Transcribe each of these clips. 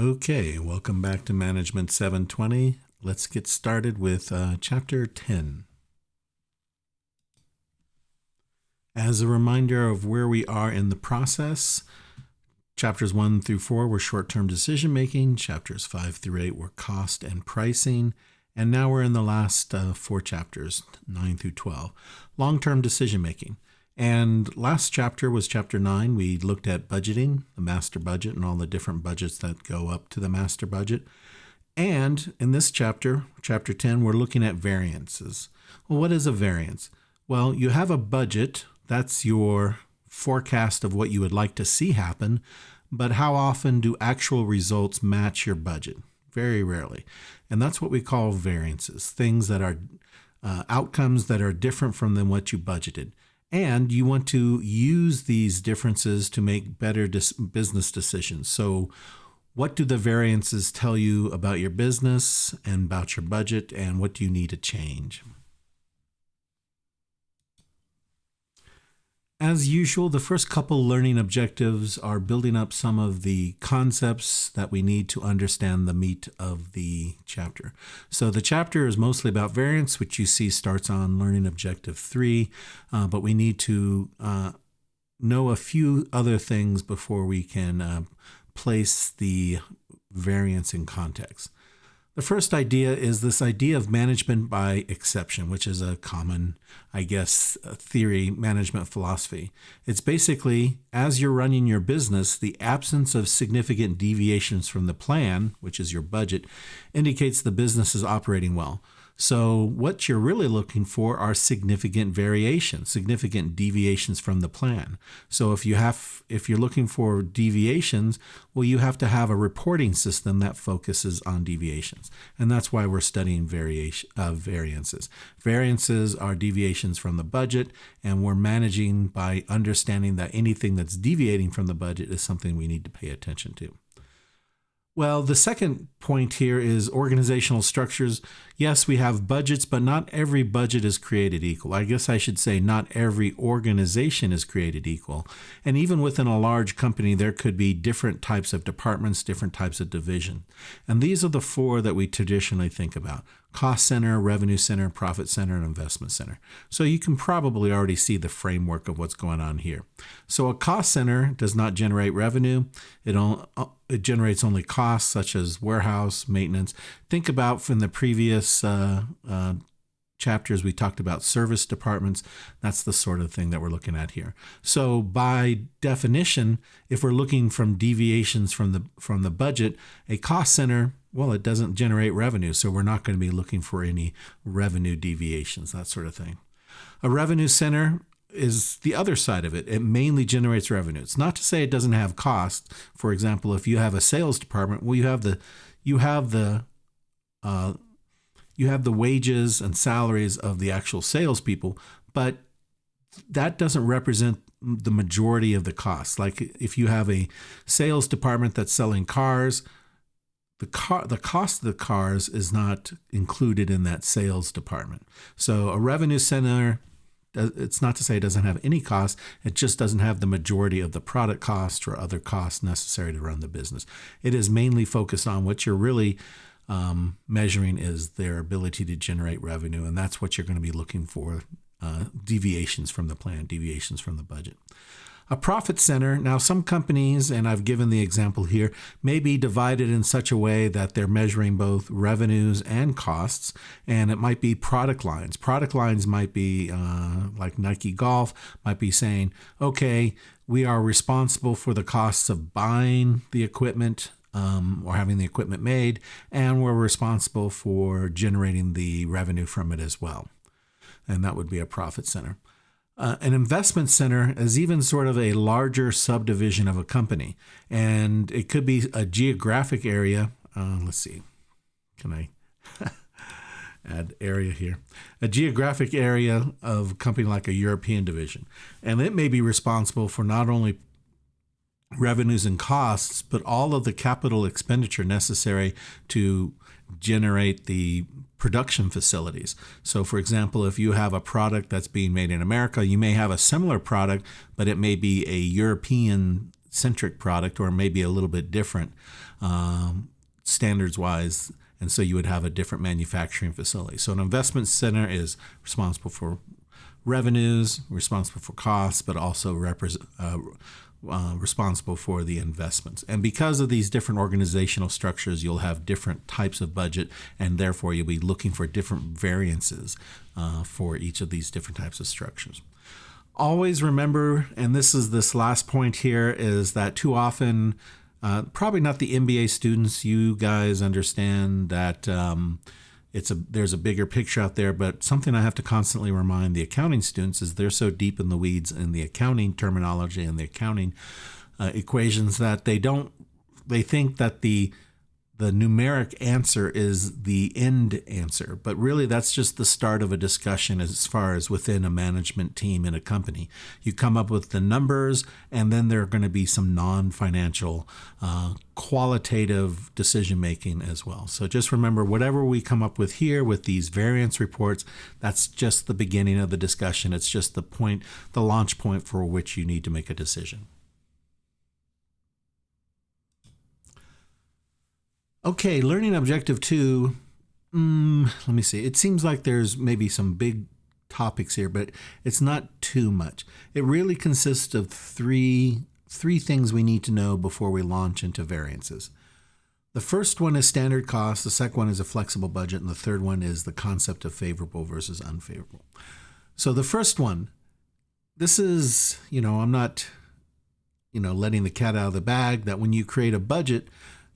Okay, welcome back to Management 720. Let's get started with Chapter 10. As a reminder of where we are in the process, Chapters 1 through 4 were short-term decision making, Chapters 5 through 8 were cost and pricing, and now we're in the last 4 chapters, 9 through 12, long-term decision making. And last chapter was Chapter 9. We looked at budgeting, the master budget, and all the different budgets that go up to the master budget. And in this chapter, Chapter 10, we're looking at variances. Well, what is a variance? Well, you have a budget. That's your forecast of what you would like to see happen. But how often do actual results match your budget? Very rarely. And that's what we call variances, things that are outcomes that are different from than what you budgeted. And you want to use these differences to make better business decisions. So what do the variances tell you about your business and about your budget, and what do you need to change? As usual, the first couple learning objectives are building up some of the concepts that we need to understand the meat of the chapter. So the chapter is mostly about variance, which you see starts on learning objective 3, but we need to know a few other things before we can place the variance in context. The first idea is this idea of management by exception, which is a common, theory, management philosophy. It's basically, as you're running your business, the absence of significant deviations from the plan, which is your budget, indicates the business is operating well. So what you're really looking for are significant variations, significant deviations from the plan. So if you're looking for deviations, well, you have to have a reporting system that focuses on deviations. And that's why we're studying variances. Variances are deviations from the budget, and we're managing by understanding that anything that's deviating from the budget is something we need to pay attention to. Well, the second point here is organizational structures. Yes, we have budgets, but not every budget is created equal. I guess I should say not every organization is created equal. And even within a large company, there could be different types of departments, different types of division. And these are the 4 that we traditionally think about: cost center, revenue center, profit center, and investment center. So you can probably already see the framework of what's going on here. So a cost center does not generate revenue. It generates only costs such as warehouse, maintenance. Think about from the previous chapters, we talked about service departments. That's the sort of thing that we're looking at here. So by definition, if we're looking from deviations from the budget, a cost center, well, it doesn't generate revenue, so we're not going to be looking for any revenue deviations, that sort of thing. A revenue center is the other side of it. It mainly generates revenue. It's not to say it doesn't have cost. For example, if you have a sales department, well, you have the wages and salaries of the actual salespeople, but that doesn't represent the majority of the costs. Like if you have a sales department that's selling cars, the cost of the cars is not included in that sales department. So a revenue center, it's not to say it doesn't have any cost, it just doesn't have the majority of the product cost or other costs necessary to run the business. It is mainly focused on what you're really measuring is their ability to generate revenue, and that's what you're going to be looking for, deviations from the plan, deviations from the budget. A profit center, now some companies, and I've given the example here, may be divided in such a way that they're measuring both revenues and costs, and it might be product lines. Product lines might be like Nike Golf, might be saying, okay, we are responsible for the costs of buying the equipment or having the equipment made, and we're responsible for generating the revenue from it as well. And that would be a profit center. An investment center is even sort of a larger subdivision of a company, and it could be a geographic area. Let's see, can I add area here? A geographic area of a company like a European division, and it may be responsible for not only revenues and costs, but all of the capital expenditure necessary to generate the production facilities. So for example, if you have a product that's being made in America, you may have a similar product, but it may be a European centric product, or maybe a little bit different standards wise. And so you would have a different manufacturing facility. So an investment center is responsible for revenues, responsible for costs, but also responsible for the investments. And because of these different organizational structures, you'll have different types of budget, and therefore you'll be looking for different variances for each of these different types of structures. Always remember, and this last point here, is that too often, probably not the MBA students, you guys understand that there's a bigger picture out there, but something I have to constantly remind the accounting students is they're so deep in the weeds in the accounting terminology and the accounting equations that they think that the numeric answer is the end answer, but really that's just the start of a discussion as far as within a management team in a company. You come up with the numbers, and then there are going to be some non-financial qualitative decision-making as well. So just remember, whatever we come up with here with these variance reports, that's just the beginning of the discussion. It's just the launch point for which you need to make a decision. Okay, learning objective 2, let me see. It seems like there's maybe some big topics here, but it's not too much. It really consists of three things we need to know before we launch into variances. The first one is standard cost, the second one is a flexible budget, and the third one is the concept of favorable versus unfavorable. So the first one, this is, I'm not, letting the cat out of the bag, that when you create a budget,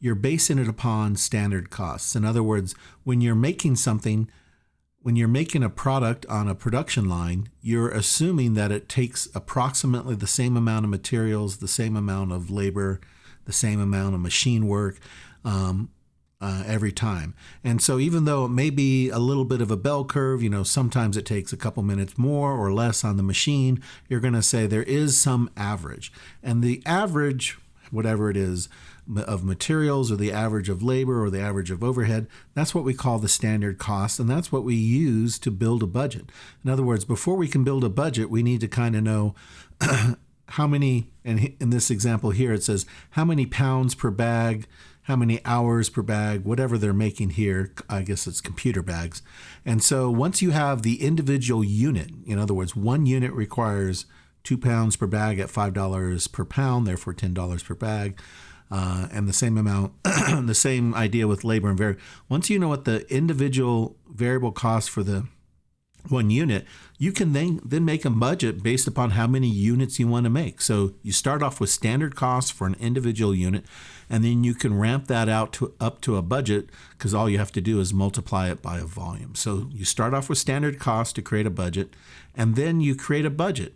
you're basing it upon standard costs. In other words, when you're making a product on a production line, you're assuming that it takes approximately the same amount of materials, the same amount of labor, the same amount of machine work every time. And so even though it may be a little bit of a bell curve, sometimes it takes a couple minutes more or less on the machine, you're going to say there is some average. And the average, whatever it is, of materials, or the average of labor, or the average of overhead, that's what we call the standard cost, and that's what we use to build a budget. In other words, before we can build a budget, we need to kind of know how many, and in this example here it says how many pounds per bag, how many hours per bag, whatever they're making here, I guess it's computer bags. And so once you have the individual unit, in other words, one unit requires 2 pounds per bag at $5 per pound, therefore $10 per bag. And the same amount, the same idea with labor and variable. Once you know what the individual variable cost for the one unit, you can then make a budget based upon how many units you want to make. So you start off with standard costs for an individual unit, and then you can ramp that out up to a budget, because all you have to do is multiply it by a volume. So you start off with standard costs to create a budget, and then you create a budget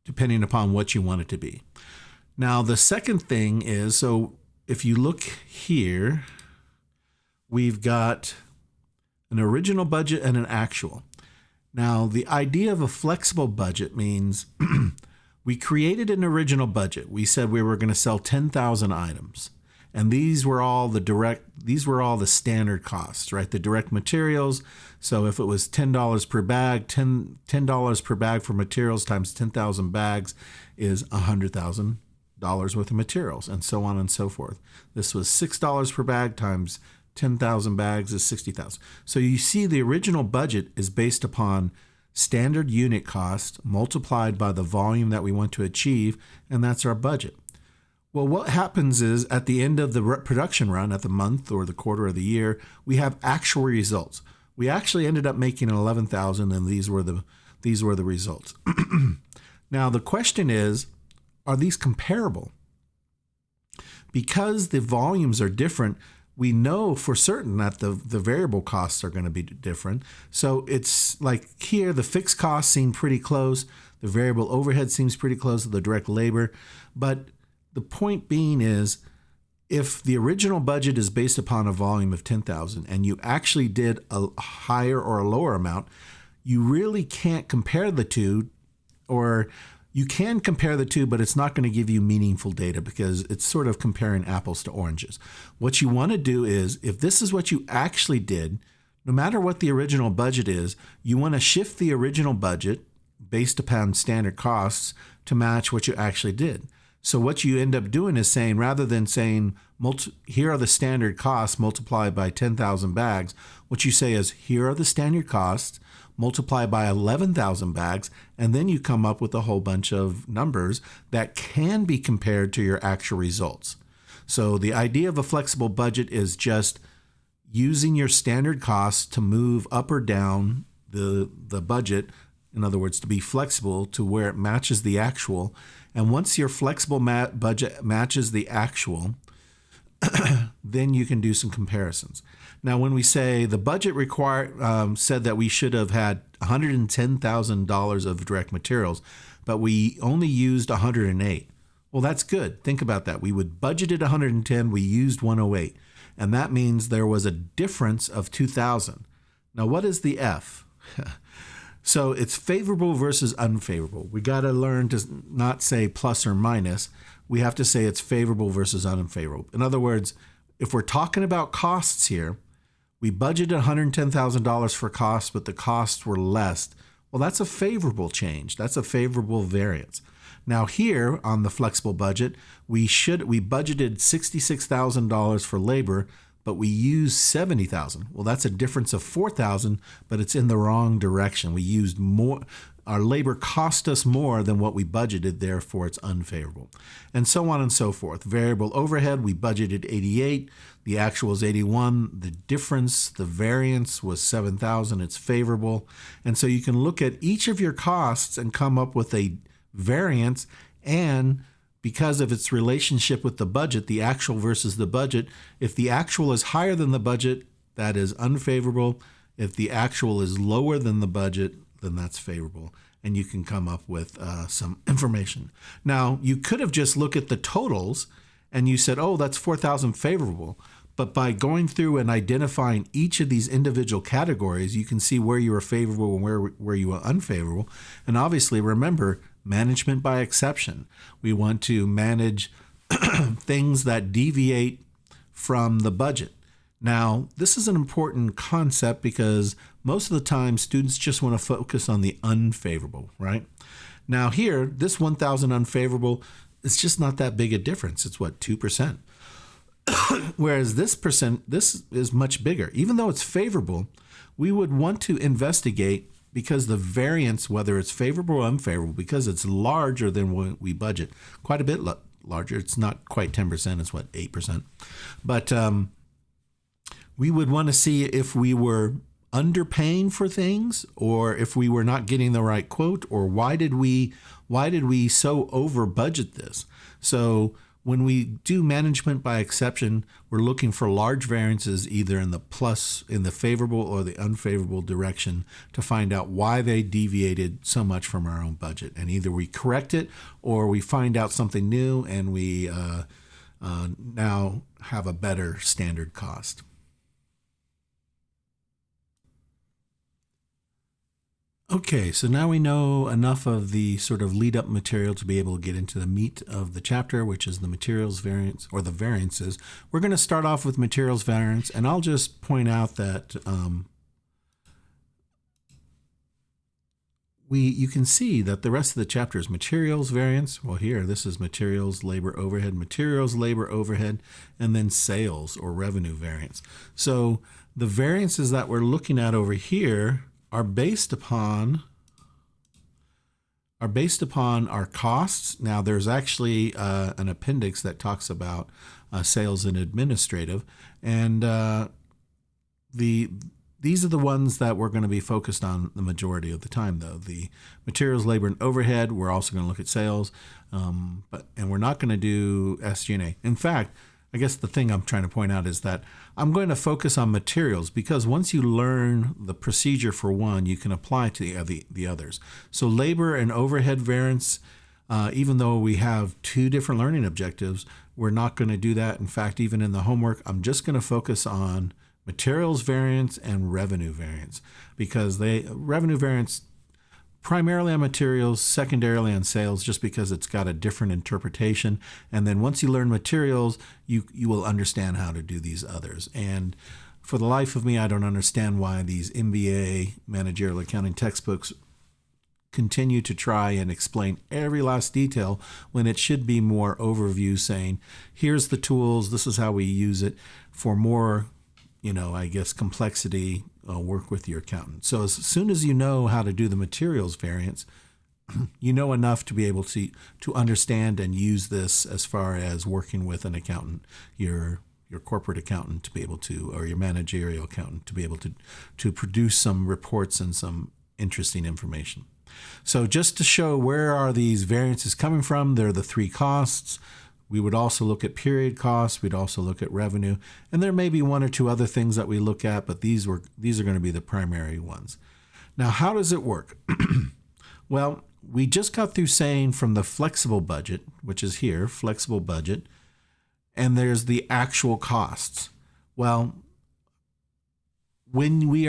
depending upon what you want it to be. Now, the second thing is, so if you look here, we've got an original budget and an actual. Now, the idea of a flexible budget means we created an original budget. We said we were going to sell 10,000 items. And these were all the standard costs, right? The direct materials. So if it was $10 per bag, $10 per bag for materials times 10,000 bags is $100,000 worth of materials, and so on and so forth. This was $6 per bag times 10,000 bags is 60,000. So you see the original budget is based upon standard unit cost multiplied by the volume that we want to achieve, and that's our budget. Well, what happens is at the end of the production run, at the month or the quarter of the year, we have actual results. We actually ended up making 11,000, and these were the results. Now the question is, are these comparable? Because the volumes are different, we know for certain that the variable costs are going to be different. So it's like here, the fixed costs seem pretty close. The variable overhead seems pretty close to the direct labor. But the point being is, if the original budget is based upon a volume of 10,000 and you actually did a higher or a lower amount, you really can't compare the two, or you can compare the two, but it's not going to give you meaningful data because it's sort of comparing apples to oranges. What you want to do is, if this is what you actually did, no matter what the original budget is, you want to shift the original budget based upon standard costs to match what you actually did. So what you end up doing is saying, rather than saying, here are the standard costs multiplied by 10,000 bags, what you say is, here are the standard costs multiplied by 11,000 bags, and then you come up with a whole bunch of numbers that can be compared to your actual results. So the idea of a flexible budget is just using your standard costs to move up or down the budget. In other words, to be flexible to where it matches the actual. And once your flexible budget matches the actual, then you can do some comparisons. Now, when we say the budget said that we should have had $110,000 of direct materials, but we only used 108. Well, that's good. Think about that. We would budgeted 110, we used 108. And that means there was a difference of 2,000. Now, what is the F? So it's favorable versus unfavorable. We got to learn to not say plus or minus. We have to say it's favorable versus unfavorable. In other words, if we're talking about costs here, we budgeted $110,000 for costs, but the costs were less. Well, that's a favorable change. That's a favorable variance. Now here on the flexible budget, we budgeted $66,000 for labor, but we used $70,000. Well, that's a difference of $4,000, but it's in the wrong direction. We used more. Our labor cost us more than what we budgeted, therefore it's unfavorable. And so on and so forth. Variable overhead, we budgeted 88. The actual is 81. The difference, the variance was 7,000. It's favorable. And so you can look at each of your costs and come up with a variance, and because of its relationship with the budget, the actual versus the budget, if the actual is higher than the budget, that is unfavorable. If the actual is lower than the budget, then that's favorable. And you can come up with some information. Now, you could have just looked at the totals and you said, oh, that's 4,000 favorable. But by going through and identifying each of these individual categories, you can see where you were favorable and where you were unfavorable. And obviously, remember, management by exception. We want to manage things that deviate from the budget. Now, this is an important concept because most of the time students just want to focus on the unfavorable, right? Now here, this 1,000 unfavorable, it's just not that big a difference. It's what, 2%? Whereas this is much bigger. Even though it's favorable, we would want to investigate, because the variance, whether it's favorable or unfavorable, because it's larger than what we budget, quite a bit larger. It's not quite 10%, it's what, 8%. But we would want to see if we were underpaying for things, or if we were not getting the right quote, or why did we so over budget this? So when we do management by exception, we're looking for large variances either in the favorable or the unfavorable direction to find out why they deviated so much from our own budget. And either we correct it or we find out something new and we now have a better standard cost. Okay, so now we know enough of the sort of lead-up material to be able to get into the meat of the chapter, which is the materials variance, or the variances. We're going to start off with materials variance, and I'll just point out that you can see that the rest of the chapter is materials variance. Well, here, this is materials, labor, overhead, materials, labor, overhead, and then sales or revenue variance. So the variances that we're looking at over here are based upon our costs. Now, there's actually an appendix that talks about sales and administrative, and these are the ones that we're going to be focused on the majority of the time, though. The materials, labor, and overhead, we're also going to look at sales, and we're not going to do SG&A. In fact, I guess the thing I'm trying to point out is that I'm going to focus on materials, because once you learn the procedure for one, you can apply to the others. So labor and overhead variance, even though we have two different learning objectives, we're not going to do that. In fact, even in the homework, I'm just going to focus on materials variance and revenue variance, because revenue variance primarily on materials, secondarily on sales, just because it's got a different interpretation. And then once you learn materials, you will understand how to do these others. And for the life of me, I don't understand why these MBA managerial accounting textbooks continue to try and explain every last detail when it should be more overview, saying, here's the tools, this is how we use it. For more, I guess, complexity, work with your accountant. So as soon as you know how to do the materials variance, you know enough to be able to understand and use this as far as working with an accountant, your corporate accountant, to be able to, or your managerial accountant, to be able to produce some reports and some interesting information. So just to show where are these variances coming from, they're the three costs. We would also look at period costs. We'd also look at revenue, and there may be one or two other things that we look at, but these are going to be the primary ones. Now, how does it work? Well, we just got through saying from the flexible budget, which is here, flexible budget, and there's the actual costs. Well, when we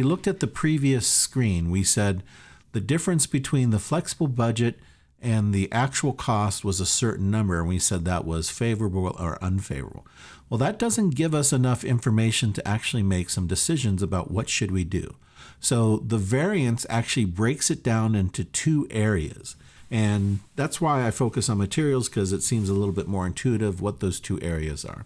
looked at the previous screen, we said the difference between the flexible budget and the actual cost was a certain number, and we said that was favorable or unfavorable. Well, that doesn't give us enough information to actually make some decisions about what should we do. So the variance actually breaks it down into two areas. And that's why I focus on materials, because it seems a little bit more intuitive what those two areas are.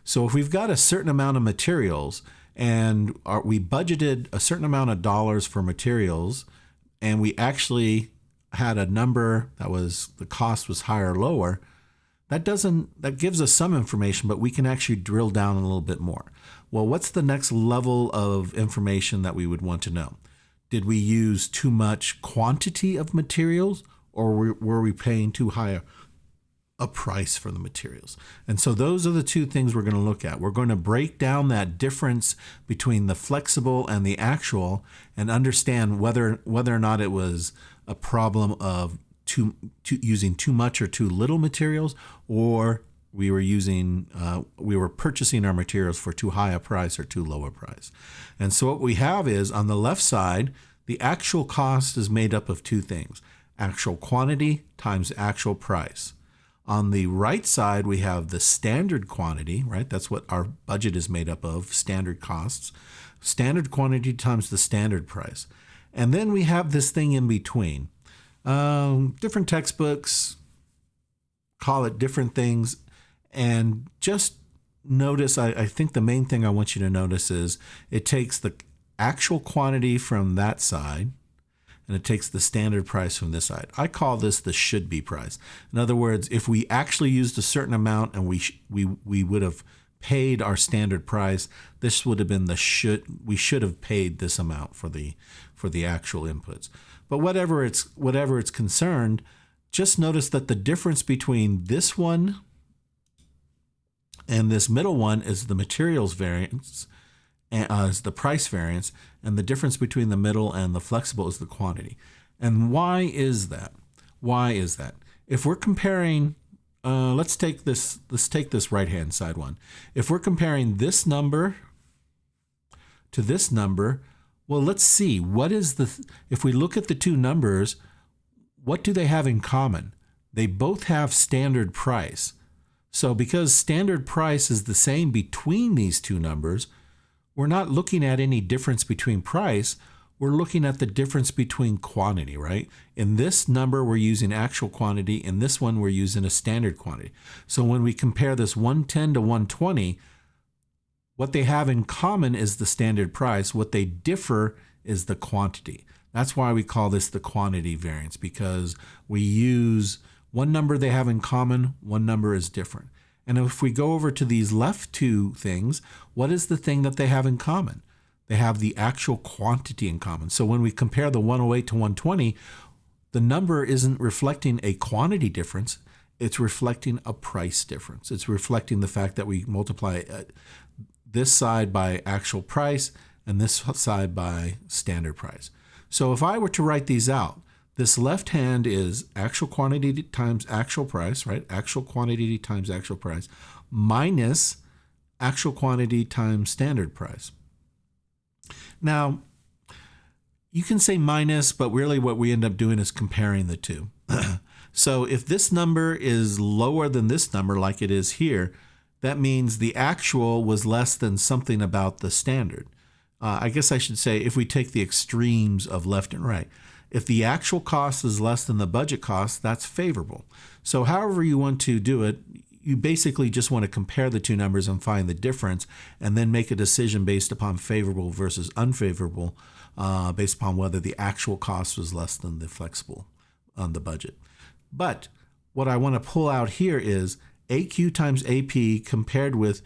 So if we've got a certain amount of materials and we budgeted a certain amount of dollars for materials, and we actually had a number that was, the cost was higher or lower, that gives us some information, but we can actually drill down a little bit more. Well, what's the next level of information that we would want to know? Did we use too much quantity of materials, or were we paying too high a price for the materials? And so those are the two things we're going to look at. We're going to break down that difference between the flexible and the actual and understand whether or not it was a problem of using too much or too little materials, or we were purchasing our materials for too high a price or too low a price. And so what we have is, on the left side, the actual cost is made up of two things: actual quantity times actual price. On the right side, we have the standard quantity, right? That's what our budget is made up of, standard costs. Standard quantity times the standard price. And then we have this thing in between. Different textbooks call it different things. And just notice, I think the main thing I want you to notice is it takes the actual quantity from that side, and it takes the standard price from this side. I call this the should be price. In other words, if we actually used a certain amount and we would have paid our standard price, this would have been we should have paid this amount for the actual inputs. But whatever it's concerned, just notice that the difference between this one and this middle one is the materials variance, is the price variance, and the difference between the middle and the flexible is the quantity. And why is that? If we're comparing, let's take this right-hand side one. If we're comparing this number to this number, well, let's see, if we look at the two numbers, what do they have in common? They both have standard price. So because standard price is the same between these two numbers, we're not looking at any difference between price. We're looking at the difference between quantity, right? In this number, we're using actual quantity. In this one, we're using a standard quantity. So when we compare this 110 to 120, what they have in common is the standard price. What they differ is the quantity. That's why we call this the quantity variance, because we use one number they have in common, one number is different. And if we go over to these left two things, what is the thing that they have in common? They have the actual quantity in common. So when we compare the 108 to 120, the number isn't reflecting a quantity difference, it's reflecting a price difference. It's reflecting the fact that we multiply this side by actual price and this side by standard price. So if I were to write these out, this left hand is actual quantity times actual price, right? Actual quantity times actual price minus actual quantity times standard price. Now, you can say minus, but really what we end up doing is comparing the two. So if this number is lower than this number, like it is here, that means the actual was less than something about the standard. I guess I should say, if we take the extremes of left and right, If the actual cost is less than the budget cost, that's favorable. So however you want to do it, you basically just want to compare the two numbers and find the difference, and then make a decision based upon favorable versus unfavorable, based upon whether the actual cost was less than the flexible on the budget. But what I want to pull out here is AQ times AP compared with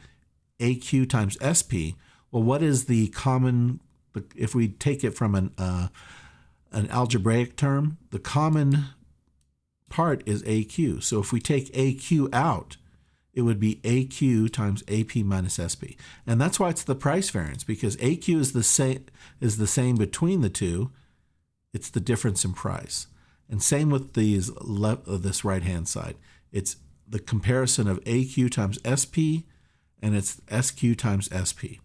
AQ times SP. Well, what is the common, if we take it from an algebraic term, the common part is AQ. So if we take AQ out, it would be AQ times AP minus SP. And that's why it's the price variance, because AQ is the same between the two. It's the difference in price. And same with this right-hand side. It's the comparison of AQ times SP, and it's SQ times SP.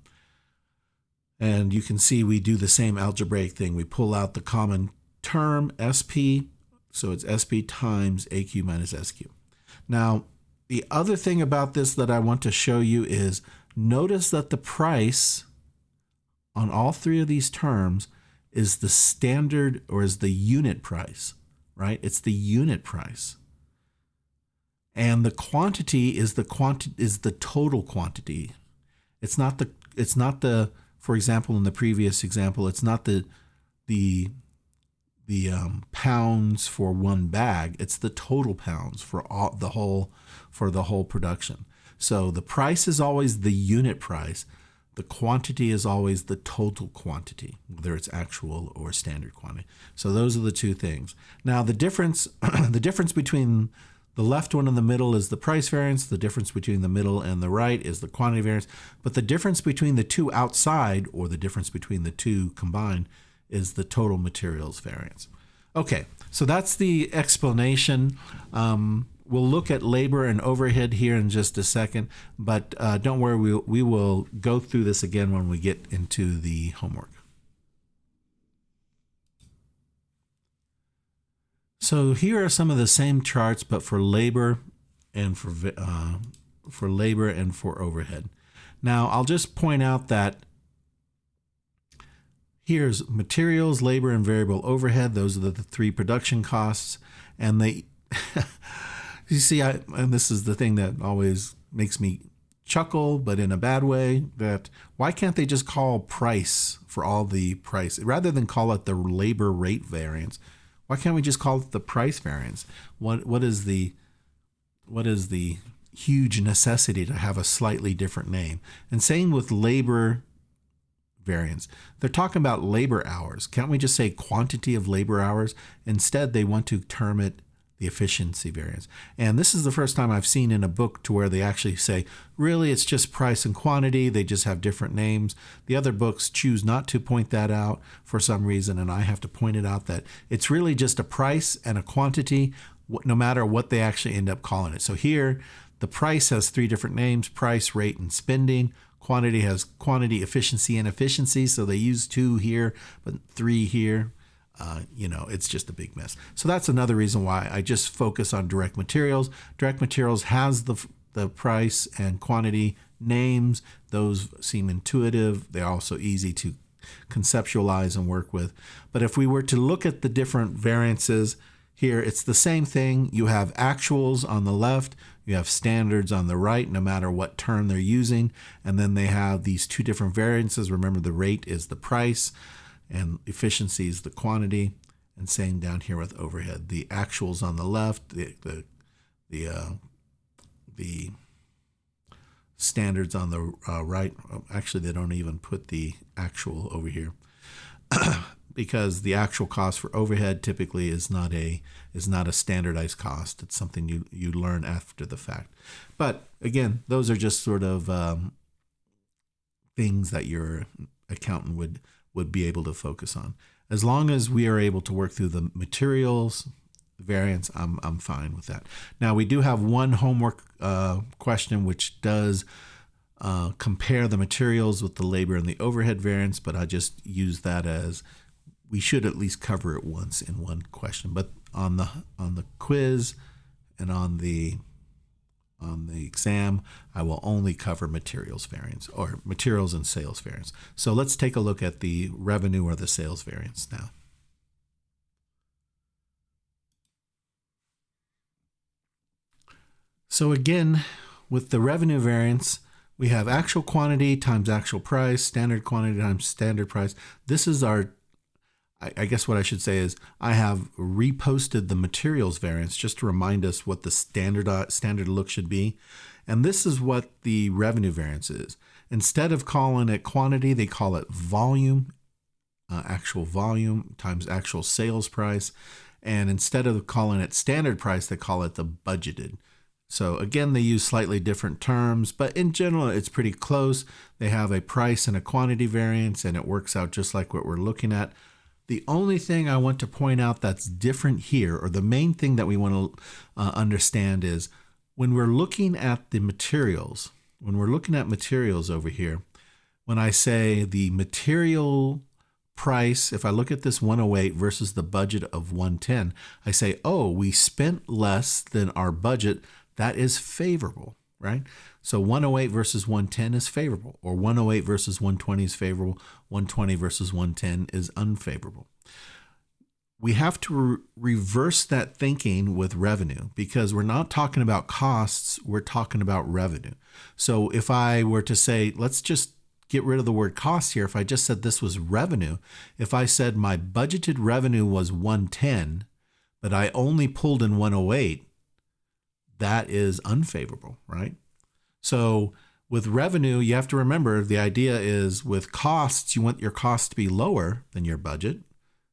And you can see we do the same algebraic thing. We pull out the common term, SP, so it's SP times AQ minus SQ. Now, the other thing about this that I want to show you is notice that the price on all three of these terms is the standard, or is the unit price, right? It's the unit price. And the quantity is the total quantity. It's not the for example, in the previous example, it's not the pounds for one bag. It's the total pounds for the whole production. So the price is always the unit price. The quantity is always the total quantity, whether it's actual or standard quantity. So those are the two things. Now the difference between the left one in the middle is the price variance. The difference between the middle and the right is the quantity variance. But the difference between the two outside, or the difference between the two combined, is the total materials variance. Okay, so that's the explanation. We'll look at labor and overhead here in just a second, but don't worry, we will go through this again when we get into the homework. So here are some of the same charts, but for labor and for overhead. Now I'll just point out that here's materials, labor, and variable overhead. Those are the three production costs, and they. You see, and this is the thing that always makes me chuckle, but in a bad way, that why can't they just call price for all the price rather than call it the labor rate variance? Why can't we just call it the price variance? What is the huge necessity to have a slightly different name? And same with labor variance. They're talking about labor hours. Can't we just say quantity of labor hours? Instead, they want to term it the efficiency variance. And this is the first time I've seen in a book to where they actually say, really, it's just price and quantity. They just have different names. The other books choose not to point that out for some reason, and I have to point it out that it's really just a price and a quantity, no matter what they actually end up calling it. So here, the price has three different names: price, rate, and spending. Quantity has quantity, efficiency, and efficiency. So they use two here, but three here. It's just a big mess. So that's another reason why I just focus on direct materials. Direct materials has the price and quantity names. Those seem intuitive. They're also easy to conceptualize and work with. But if we were to look at the different variances here, it's the same thing. You have actuals on the left. You have standards on the right, no matter what term they're using. And then they have these two different variances. Remember, the rate is the price, and efficiency is the quantity. And same down here with overhead. The actuals on the left, the standards on the right. Actually, they don't even put the actual over here because the actual cost for overhead typically is not a standardized cost. It's something you learn after the fact. But again, those are just sort of things that your accountant would be able to focus on. As long as we are able to work through the materials variance, I'm fine with that. Now, we do have one homework question which does compare the materials with the labor and the overhead variance, but I just use that as we should at least cover it once in one question. But on the quiz and on the exam, I will only cover materials variance, or materials and sales variance. So let's take a look at the revenue or the sales variance now. So again, with the revenue variance, we have actual quantity times actual price, standard quantity times standard price. This is our, I guess what I should say is I have reposted the materials variance just to remind us what the standard look should be. And this is what the revenue variance is. Instead of calling it quantity, they call it volume, actual volume times actual sales price. And instead of calling it standard price, they call it the budgeted. So again, they use slightly different terms, but in general, it's pretty close. They have a price and a quantity variance, and it works out just like what we're looking at. The only thing I want to point out that's different here, or the main thing that we want to understand is when we're looking at the materials, over here, when I say the material price, if I look at this 108 versus the budget of 110, I say, oh, we spent less than our budget. That is favorable, right? So 108 versus 110 is favorable, or 108 versus 120 is favorable, 120 versus 110 is unfavorable. We have to reverse that thinking with revenue because we're not talking about costs, we're talking about revenue. So if I were to say, let's just get rid of the word cost here, if I just said this was revenue, if I said my budgeted revenue was 110, but I only pulled in 108, that is unfavorable, right? So with revenue, you have to remember the idea is with costs, you want your costs to be lower than your budget.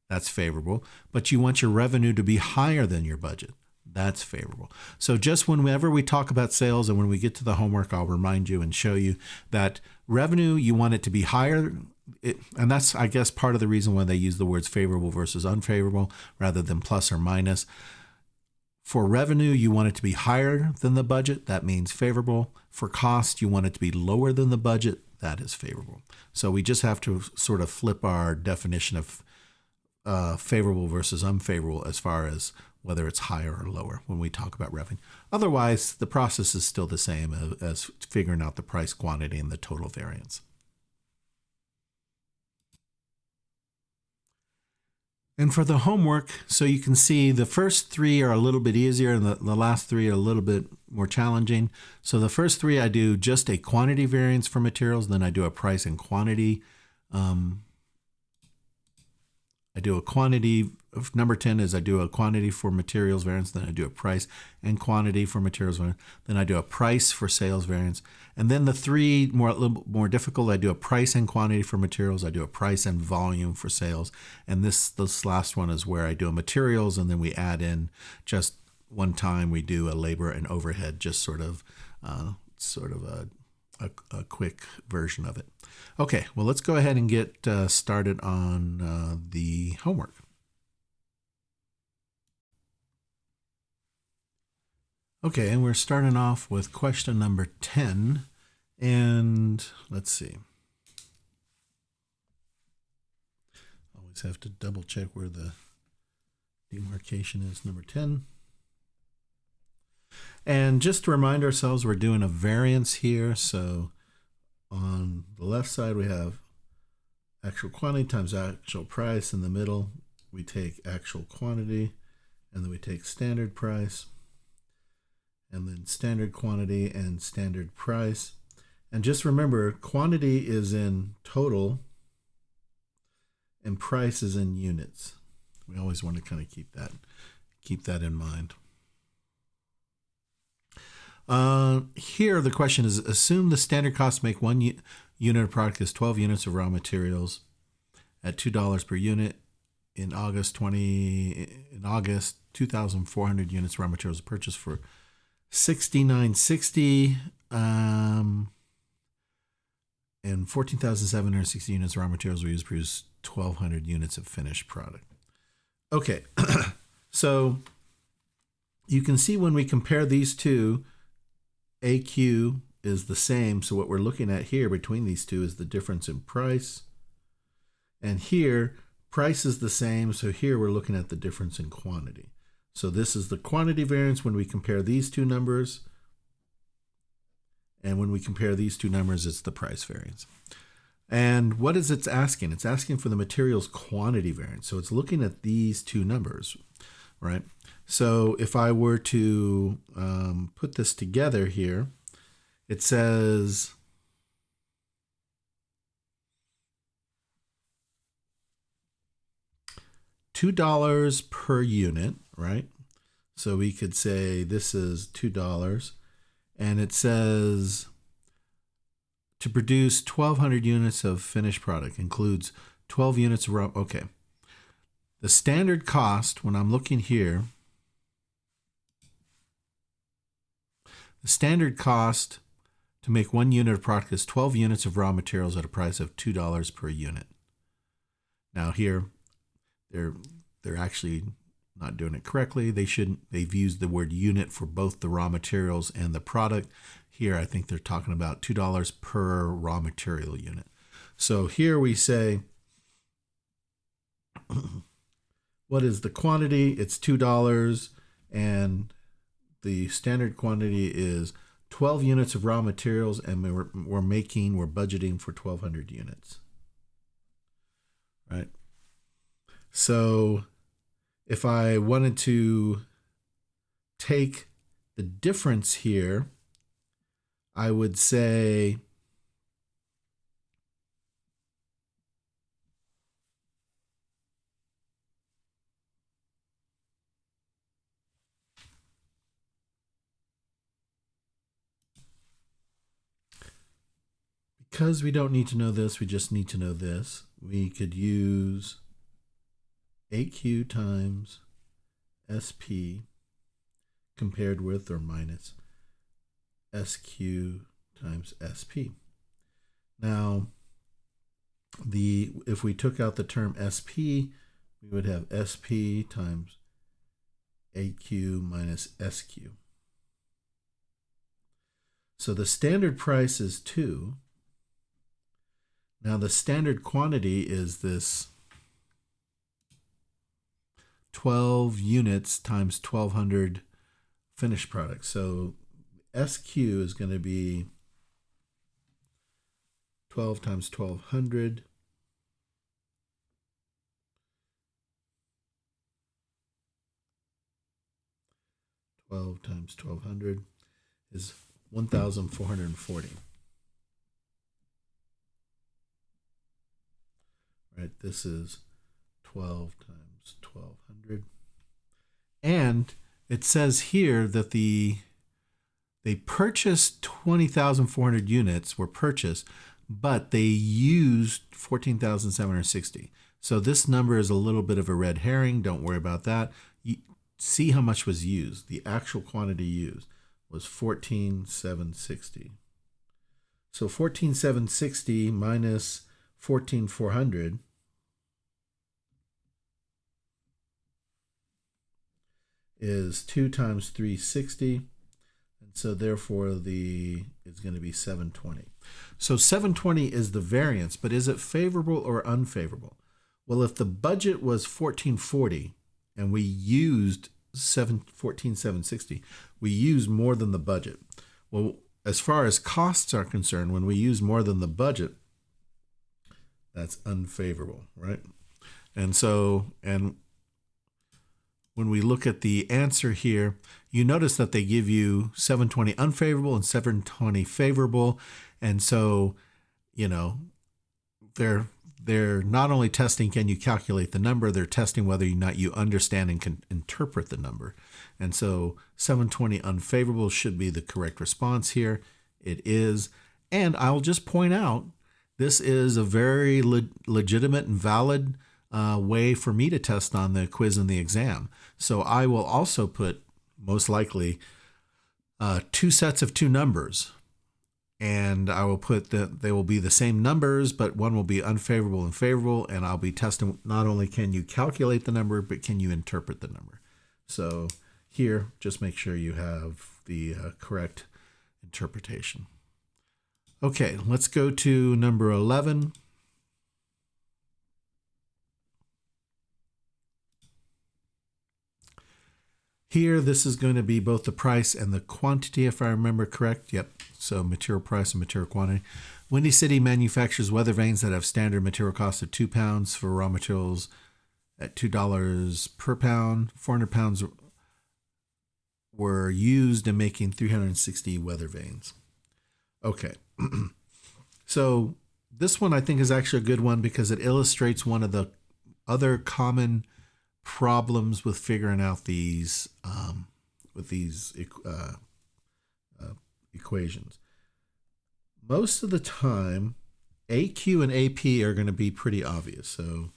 That's favorable. But you want your revenue to be higher than your budget. That's favorable. So just whenever we talk about sales and when we get to the homework, I'll remind you and show you that revenue, you want it to be higher. And that's, I guess, part of the reason why they use the words favorable versus unfavorable rather than plus or minus. For revenue, you want it to be higher than the budget. That means favorable. For cost, you want it to be lower than the budget. That is favorable. So we just have to sort of flip our definition of favorable versus unfavorable as far as whether it's higher or lower when we talk about revenue. Otherwise, the process is still the same as figuring out the price, quantity, and the total variance. And for the homework, so you can see the first three are a little bit easier and the last three are a little bit more challenging. So the first three, I do just a quantity variance for materials, then I do a price and quantity. I do a quantity. Number 10 is I do a quantity for materials variance, then I do a price and quantity for materials variance, then I do a price for sales variance. And then the three a little more difficult, I do a price and quantity for materials, I do a price and volume for sales. And this last one is where I do a materials and then we add in just one time we do a labor and overhead, just sort of a quick version of it. Okay, well, let's go ahead and get started on the homework. Okay, and we're starting off with question number 10, and let's see. Always have to double check where the demarcation is, number 10. And just to remind ourselves, we're doing a variance here. So on the left side, we have actual quantity times actual price. In the middle, we take actual quantity, and then we take standard price, and then standard quantity and standard price. And just remember, quantity is in total, and price is in units. We always want to kind of keep that in mind. Here, the question is, assume the standard cost to make one unit of product is 12 units of raw materials at $2 per unit. In August, 2,400 units of raw materials purchased for $69.60, and 14,760 units of raw materials were used to produce 1,200 units of finished product. Okay, so you can see when we compare these two, AQ is the same. So what we're looking at here between these two is the difference in price. And here, price is the same. So here we're looking at the difference in quantity. So this is the quantity variance when we compare these two numbers. And when we compare these two numbers, it's the price variance. And what is it asking? It's asking for the materials quantity variance. So it's looking at these two numbers, right? So if I were to put this together here, it says $2 per unit, right? So we could say this is $2, and it says to produce 1,200 units of finished product includes 12 units of raw. Okay. The standard cost, when I'm looking here, the standard cost to make 1 unit of product is 12 units of raw materials at a price of $2 per unit. Now here, they're actually not doing it correctly. They've used the word unit for both the raw materials and the product. Here, I think they're talking about $2 per raw material unit. So here we say, what is the quantity? It's $2, and the standard quantity is 12 units of raw materials, and we're budgeting for 1,200 units, right? So if I wanted to take the difference here, I would say because we don't need to know this, we just need to know this. We could use AQ times SP compared with or minus SQ times SP. Now, if we took out the term SP, we would have SP times AQ minus SQ. So the standard price is 2. Now the standard quantity is this 12 units times 1,200 finished product. So SQ is going to be 12 times 1,200. Times 1,200 is 1,440. Right, this is 12 times 1,200. And it says here that they purchased 20,400 units were purchased, but they used 14,760. So this number is a little bit of a red herring. Don't worry about that. You see how much was used. The actual quantity used was 14,760. So 14,760 minus 14,400 is 2 times 360, and so therefore it's going to be 720. So 720 is the variance, but is it favorable or unfavorable? Well, if the budget was 1440 and we used 14,760, we used more than the budget. Well, as far as costs are concerned, when we use more than the budget, that's unfavorable, right? And when we look at the answer here, you notice that they give you 720 unfavorable and 720 favorable. And so, they're not only testing can you calculate the number, they're testing whether or not you understand and can interpret the number. And so 720 unfavorable should be the correct response here. It is. And I'll just point out, this is a very legitimate and valid way for me to test on the quiz and the exam. So I will also put, most likely, 2 sets of 2 numbers. And I will put that they will be the same numbers, but one will be unfavorable and favorable. And I'll be testing not only can you calculate the number, but can you interpret the number. So here, just make sure you have the correct interpretation. Okay, let's go to number 11. Here, this is going to be both the price and the quantity, if I remember correct. Yep, so material price and material quantity. Windy City manufactures weather vanes that have standard material cost of 2 pounds for raw materials at $2 per pound. 400 pounds were used in making 360 weather vanes. Okay. So this one I think is actually a good one because it illustrates one of the other common problems with figuring out these equations. Most of the time, AQ and AP are going to be pretty obvious. So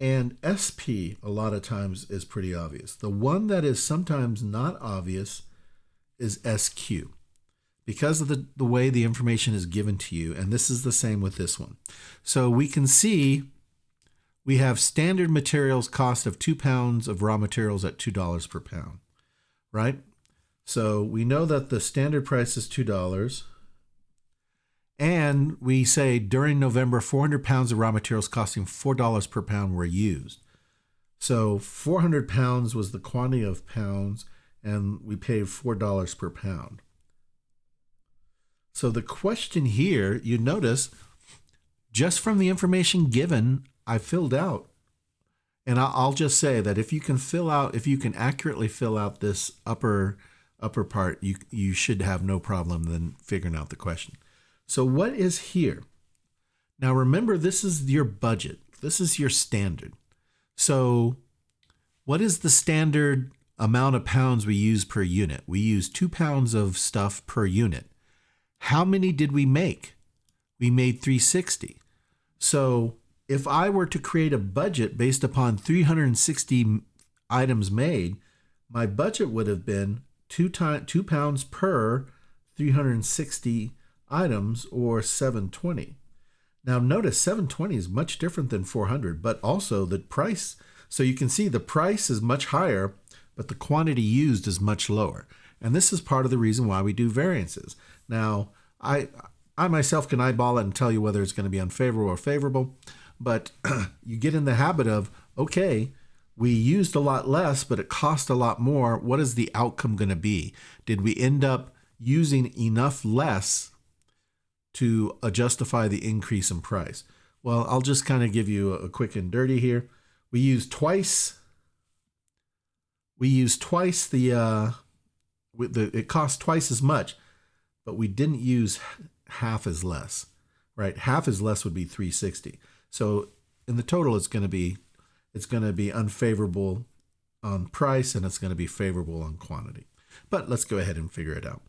and SP a lot of times is pretty obvious. The one that is sometimes not obvious is SQ because of the way the information is given to you. And this is the same with this one. So we can see we have standard materials cost of 2 pounds of raw materials at $2 per pound, right? So we know that the standard price is $2. And we say during November, 400 pounds of raw materials costing $4 per pound were used. So 400 pounds was the quantity of pounds, and we paid $4 per pound. So the question here, you notice, just from the information given, I filled out. And I'll just say that if you can accurately fill out this upper part, you should have no problem then figuring out the question. So what is here? Now remember, this is your budget. This is your standard. So what is the standard amount of pounds we use per unit? We use 2 pounds of stuff per unit. How many did we make? We made 360. So if I were to create a budget based upon 360 items made, my budget would have been 2 pounds per 360 items, or 720. Now notice 720 is much different than 400, but also the price. So you can see the price is much higher, but the quantity used is much lower. And this is part of the reason why we do variances. Now, I myself can eyeball it and tell you whether it's going to be unfavorable or favorable, but you get in the habit of, okay, we used a lot less, but it cost a lot more. What is the outcome going to be? Did we end up using enough less to justify the increase in price? Well, I'll just kind of give you a quick and dirty here. We used twice the it cost twice as much, but we didn't use half as less, right? Half as less would be 360. So in the total, it's going to be unfavorable on price and it's going to be favorable on quantity. But let's go ahead and figure it out.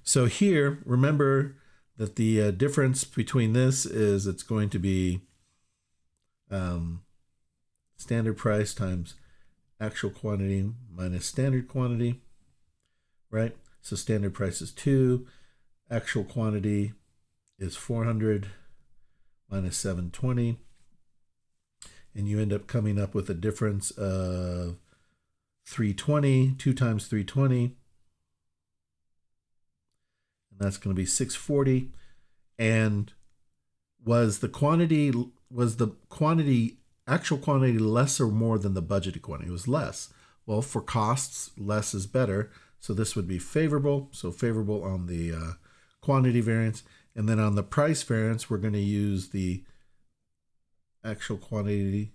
So here, remember that the difference between this is it's going to be standard price times actual quantity minus standard quantity, right? So standard price is 2, actual quantity is 400 minus 720, and you end up coming up with a difference of 320, 2 times 320, that's going to be 640. And was the actual quantity less or more than the budgeted quantity? It was less. Well, for costs, less is better. So this would be favorable. So favorable on the quantity variance. And then on the price variance, we're going to use the actual quantity,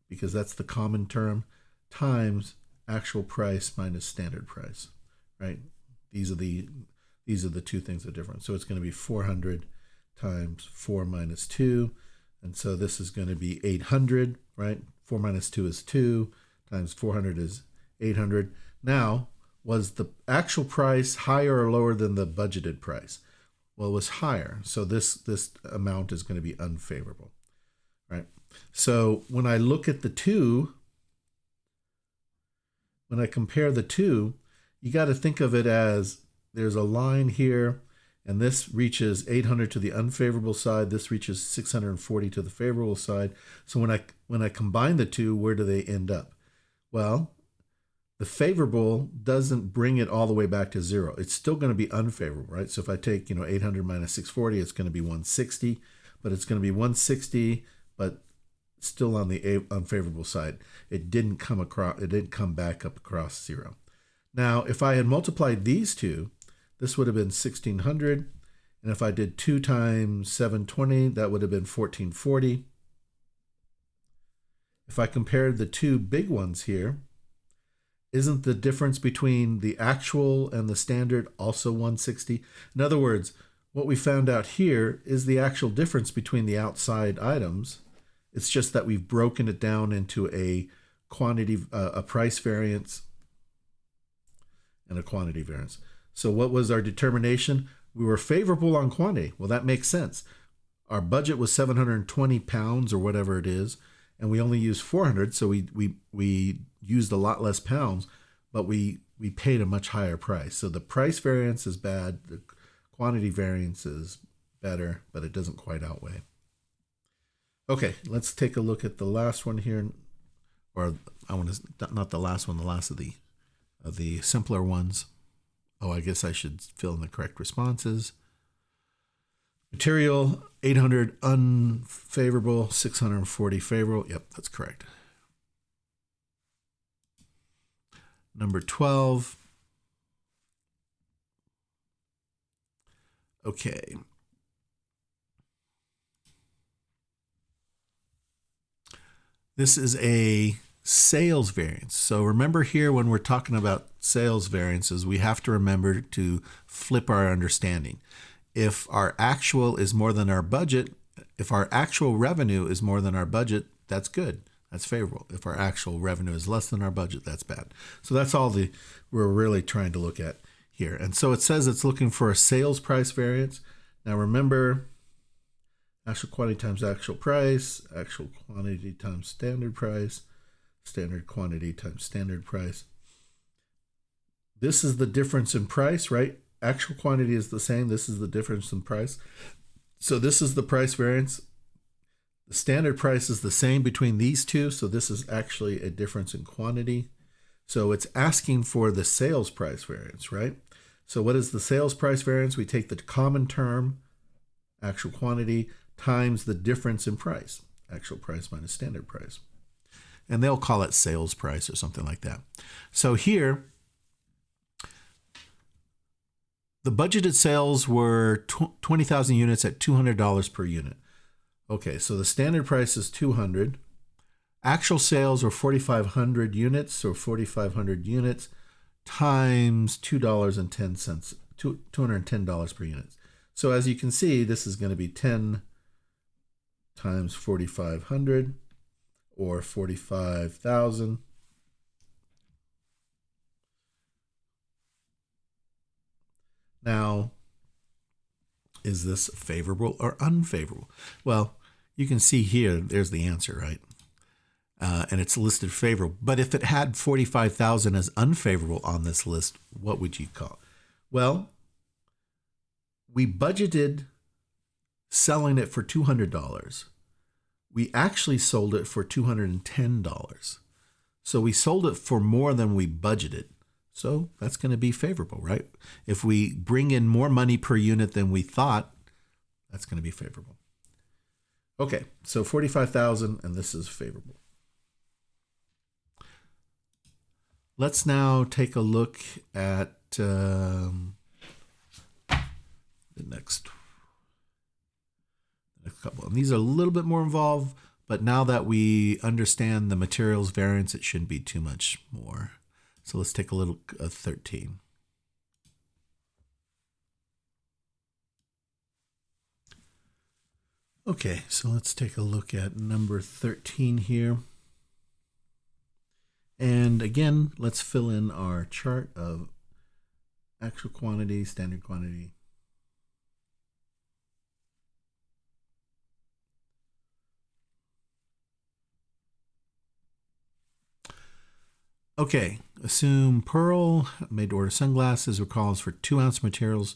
because that's the common term, times actual price minus standard price, right? These are the two things that are different. So it's going to be 400 times 4 minus 2. And so this is going to be 800, right? 4 minus 2 is 2, times 400 is 800. Now, was the actual price higher or lower than the budgeted price? Well, it was higher. So this amount is going to be unfavorable, right? So when I look at the two, when I compare the two, you got to think of it as there's a line here, and this reaches 800 to the unfavorable side. This reaches 640 to the favorable side. So when I combine the two, where do they end up? Well, the favorable doesn't bring it all the way back to 0. It's still going to be unfavorable, right? So if I take 800 minus 640, it's going to be 160, but it's going to be 160, but still on the unfavorable side. It didn't come back up across 0. Now, if I had multiplied these two, this would have been 1600. And if I did 2 times 720, that would have been 1440. If I compared the two big ones here, isn't the difference between the actual and the standard also 160? In other words, what we found out here is the actual difference between the outside items. It's just that we've broken it down into a quantity, a price variance, and a quantity variance. So what was our determination? We were favorable on quantity. Well, that makes sense. Our budget was 720 pounds or whatever it is, and we only used 400, so we used a lot less pounds, but we paid a much higher price. So the price variance is bad, the quantity variance is better, but it doesn't quite outweigh. Okay, let's take a look at the last one here, or I want to, not the last one, the last of the simpler ones. Oh, I guess I should fill in the correct responses. Material, 800 unfavorable, 640 favorable. Yep, that's correct. Number 12. Okay. This is a sales variance. So remember here when we're talking about sales variances, we have to remember to flip our understanding. If our actual is more than our budget, if our actual revenue is more than our budget, that's good. That's favorable. If our actual revenue is less than our budget, that's bad. So that's all we're really trying to look at here. And so it says it's looking for a sales price variance. Now remember, actual quantity times actual price, actual quantity times standard price, standard quantity times standard price. This is the difference in price, right? Actual quantity is the same. This is the difference in price. So this is the price variance. The standard price is the same between these two. So this is actually a difference in quantity. So it's asking for the sales price variance, right? So what is the sales price variance? We take the common term, actual quantity, times the difference in price, actual price minus standard price. And they'll call it sales price or something like that. So here, the budgeted sales were 20,000 units at $200 per unit. Okay, so the standard price is 200. Actual sales were 4,500 units, so 4,500 units times $2.10, $210 per unit. So as you can see, this is going to be 10 times 4,500 or 45,000. Now, is this favorable or unfavorable? Well, you can see here, there's the answer, right? And it's listed favorable. But if it had 45,000 as unfavorable on this list, what would you call? Well, we budgeted selling it for $200. We actually sold it for $210. So we sold it for more than we budgeted. So that's going to be favorable, right? If we bring in more money per unit than we thought, that's going to be favorable. Okay, so 45,000, and this is favorable. Let's now take a look at the next couple. And these are a little bit more involved, but now that we understand the materials variance, it shouldn't be too much more. So let's take a look at 13. Okay, so let's take a look at number 13 here. And again, let's fill in our chart of actual quantity, standard quantity. Okay, assume Pearl made to order sunglasses recalls for 2 ounce materials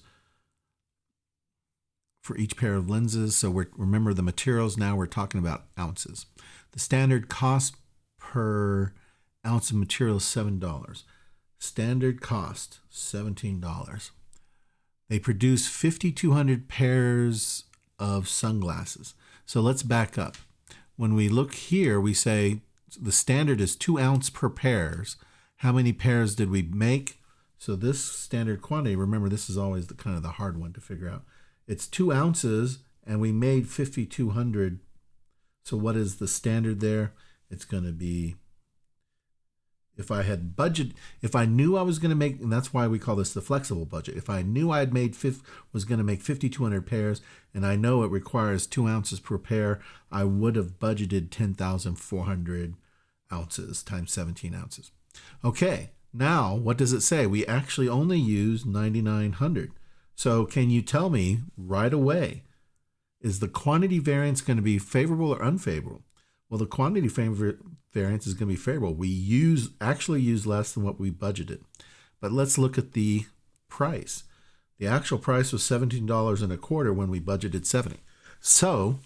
for each pair of lenses. So remember the materials, now we're talking about ounces. The standard cost per ounce of material is $7. Standard cost, $17. They produce 5,200 pairs of sunglasses. So let's back up. When we look here, we say the standard is 2 ounce per pairs. How many pairs did we make? So this standard quantity, remember this is always the kind of the hard one to figure out. It's 2 ounces and we made 5,200. So what is the standard there? it's going to be, if I had budget, if I knew I was going to make, and that's why we call this the flexible budget. If I knew I had was going to make 5,200 pairs, and I know it requires 2 ounces per pair, I would have budgeted 10,400 ounces times 17 ounces. Okay, now what does it say? We actually only use 9,900. So can you tell me right away, is the quantity variance going to be favorable or unfavorable? Well, the quantity variance is going to be favorable. We actually use less than what we budgeted. But let's look at the price. The actual price was $17.25 when we budgeted 70. So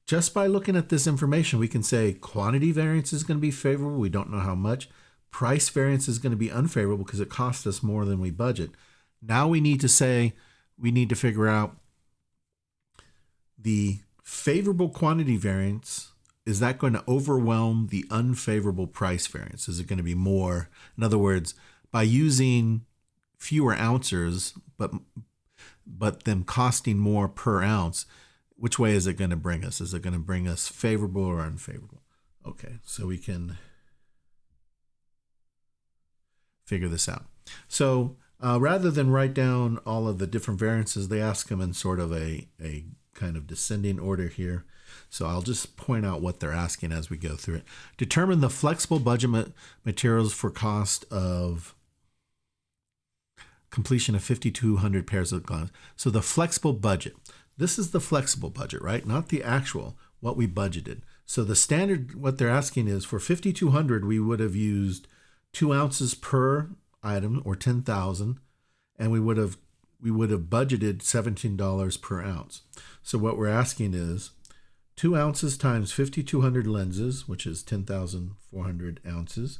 just by looking at this information, we can say quantity variance is going to be favorable. We don't know how much. Price variance is going to be unfavorable because it cost us more than we budget. Now we need to figure out the favorable quantity variance. Is that going to overwhelm the unfavorable price variance? Is it going to be more? In other words, by using fewer ounces, but them costing more per ounce, which way is it going to bring us? Is it going to bring us favorable or unfavorable? Okay, so we can figure this out. So rather than write down all of the different variances, they ask them in sort of a kind of descending order here. So I'll just point out what they're asking as we go through it. Determine the flexible budget materials for cost of completion of 5,200 pairs of glasses. So the flexible budget, this is the flexible budget, right? Not the actual, what we budgeted. So the standard, what they're asking is for 5,200, we would have used 2 ounces per item, or 10,000, and we would have budgeted $17 per ounce. So what we're asking is 2 ounces times 5,200 lenses, which is 10,400 ounces,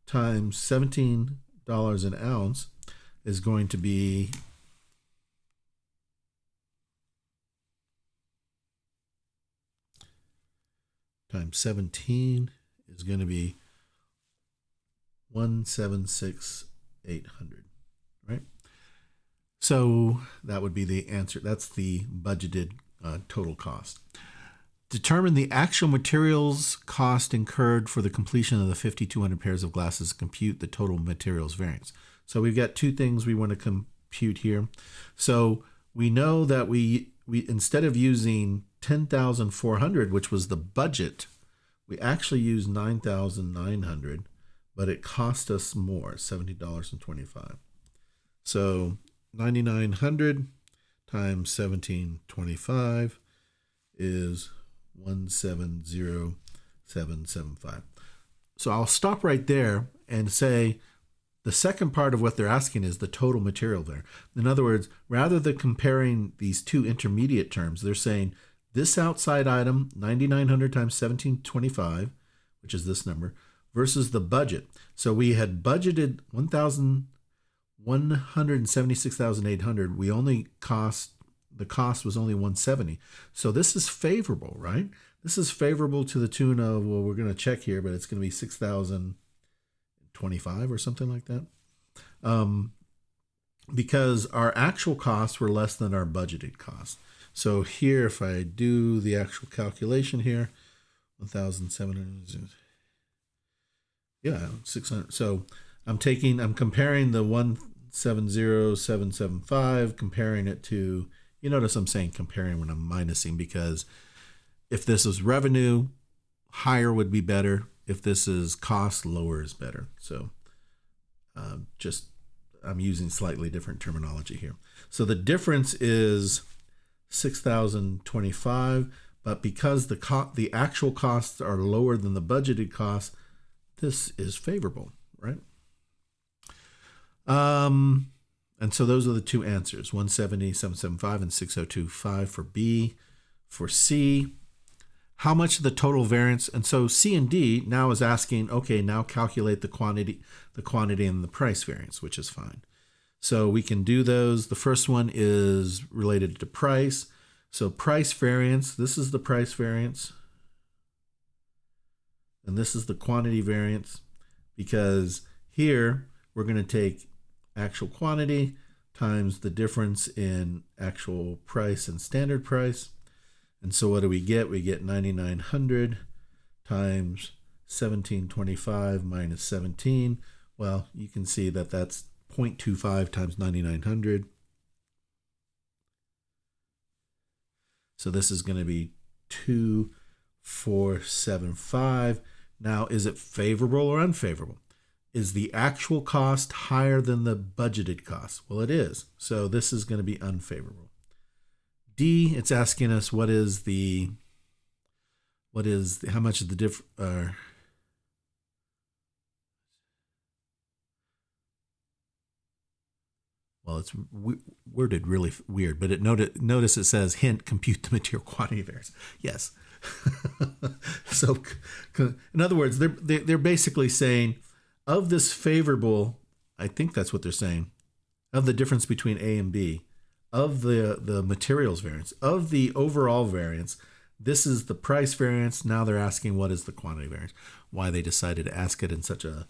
times $17 an ounce is going to be times 17 is going to be 176,800, right? So that would be the answer. That's the budgeted total cost. Determine the actual materials cost incurred for the completion of the 5,200 pairs of glasses. Compute the total materials variance. So we've got two things we want to compute here. So we know that we instead of using 10,400, which was the budget, we actually used 9,900, but it cost us more, $70.25. So 9,900 times 1725 is 170,775. So I'll stop right there and say the second part of what they're asking is the total material there. In other words, rather than comparing these two intermediate terms, they're saying this outside item, 9,900 times 1725, which is this number, versus the budget. So we had budgeted 176,800. The cost was only 170. So this is favorable, right? This is favorable to the tune of, well, we're going to check here, but it's going to be 6,025 or something like that. Because our actual costs were less than our budgeted cost. So here, if I do the actual calculation here, 1,700, yeah, 600. So I'm comparing the 170,775, comparing it to, you notice I'm saying comparing when I'm minusing, because if this is revenue, higher would be better. If this is cost, lower is better. So I'm using slightly different terminology here. So the difference is 6,025, but because the actual costs are lower than the budgeted costs, this is favorable, right? And so those are the two answers, 170,775 and 6,025 for B. For C, how much of the total variance? And so C and D now is asking, okay, now calculate the quantity and the price variance, which is fine. So we can do those. The first one is related to price. So price variance, this is the price variance. And this is the quantity variance, because here we're going to take actual quantity times the difference in actual price and standard price. And so what do we get? We get 9,900 times 1725 minus 17. Well, you can see that that's 0.25 times 9900. So this is going to be 2475. Now, is it favorable or unfavorable? Is the actual cost higher than the budgeted cost? Well, it is. So this is going to be unfavorable. D, it's asking us how much is the well, it's worded really weird, but notice it says, hint, compute the material quantity variance. Yes. So, in other words, they're basically saying, of this favorable, I think that's what they're saying, of the difference between A and B, of the materials variance, of the overall variance, this is the price variance. Now they're asking what is the quantity variance. Why they decided to ask it in such a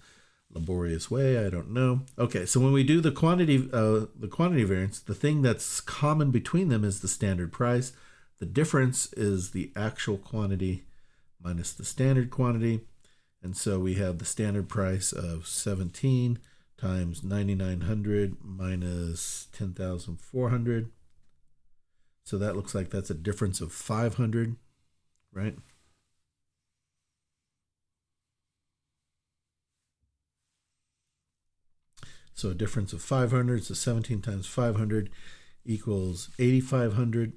laborious way, I don't know. Okay, so when we do the quantity variance, the thing that's common between them is the standard price. The difference is the actual quantity minus the standard quantity. And so we have the standard price of 17 times 9,900 minus 10,400. So that looks like that's a difference of 500, right? So a difference of 500, so 17 times 500 equals 8,500.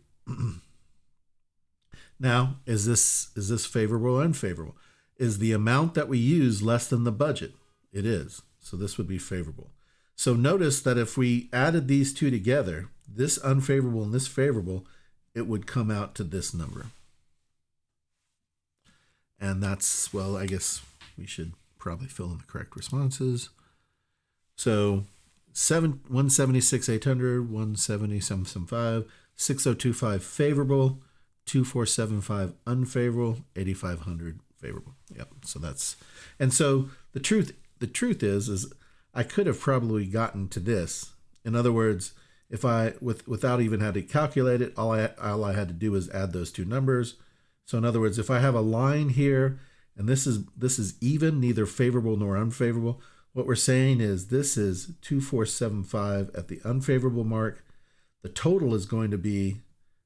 Now, is this favorable or unfavorable? Is the amount that we use less than the budget? It is. So this would be favorable. So notice that if we added these two together, this unfavorable and this favorable, it would come out to this number. And that's, well, I guess we should probably fill in the correct responses. So 176,800, 170,775, 6025 favorable, 2475 unfavorable, 8,500 favorable. Yep. So that's, and so the truth is I could have probably gotten to this. In other words, if I without even had to calculate it, all I had to do was add those two numbers. So in other words, if I have a line here and this is even, neither favorable nor unfavorable, what we're saying is this is 2475 at the unfavorable mark. The total is going to be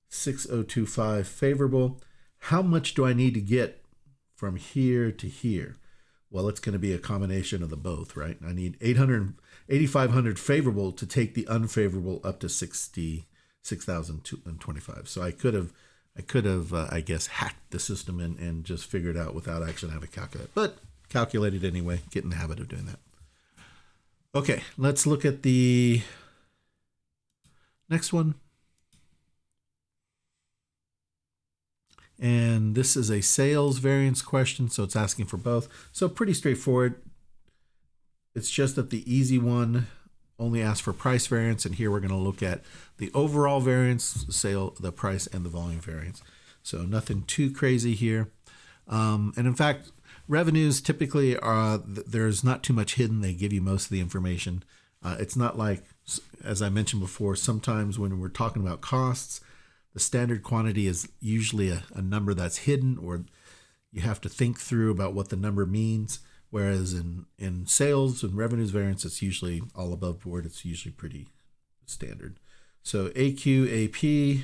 6025 favorable. How much do I need to get from here to here? Well, it's going to be a combination of the both, right? I need 8,500 favorable to take the unfavorable up to 6,025. So I could have, I guess, hacked the system and just figured out without actually having to calculate. But calculated anyway, get in the habit of doing that. Okay, let's look at the next one. And this is a sales variance question, so it's asking for both. So pretty straightforward. It's just that the easy one only asks for price variance, and here we're going to look at the overall variance, the price, and the volume variance. So nothing too crazy here. And in fact, revenues typically there's not too much hidden. They give you most of the information. It's not like, as I mentioned before, sometimes when we're talking about costs, the standard quantity is usually a number that's hidden, or you have to think through about what the number means. Whereas in sales and revenues variance, it's usually all above board. It's usually pretty standard. So AQ, AP.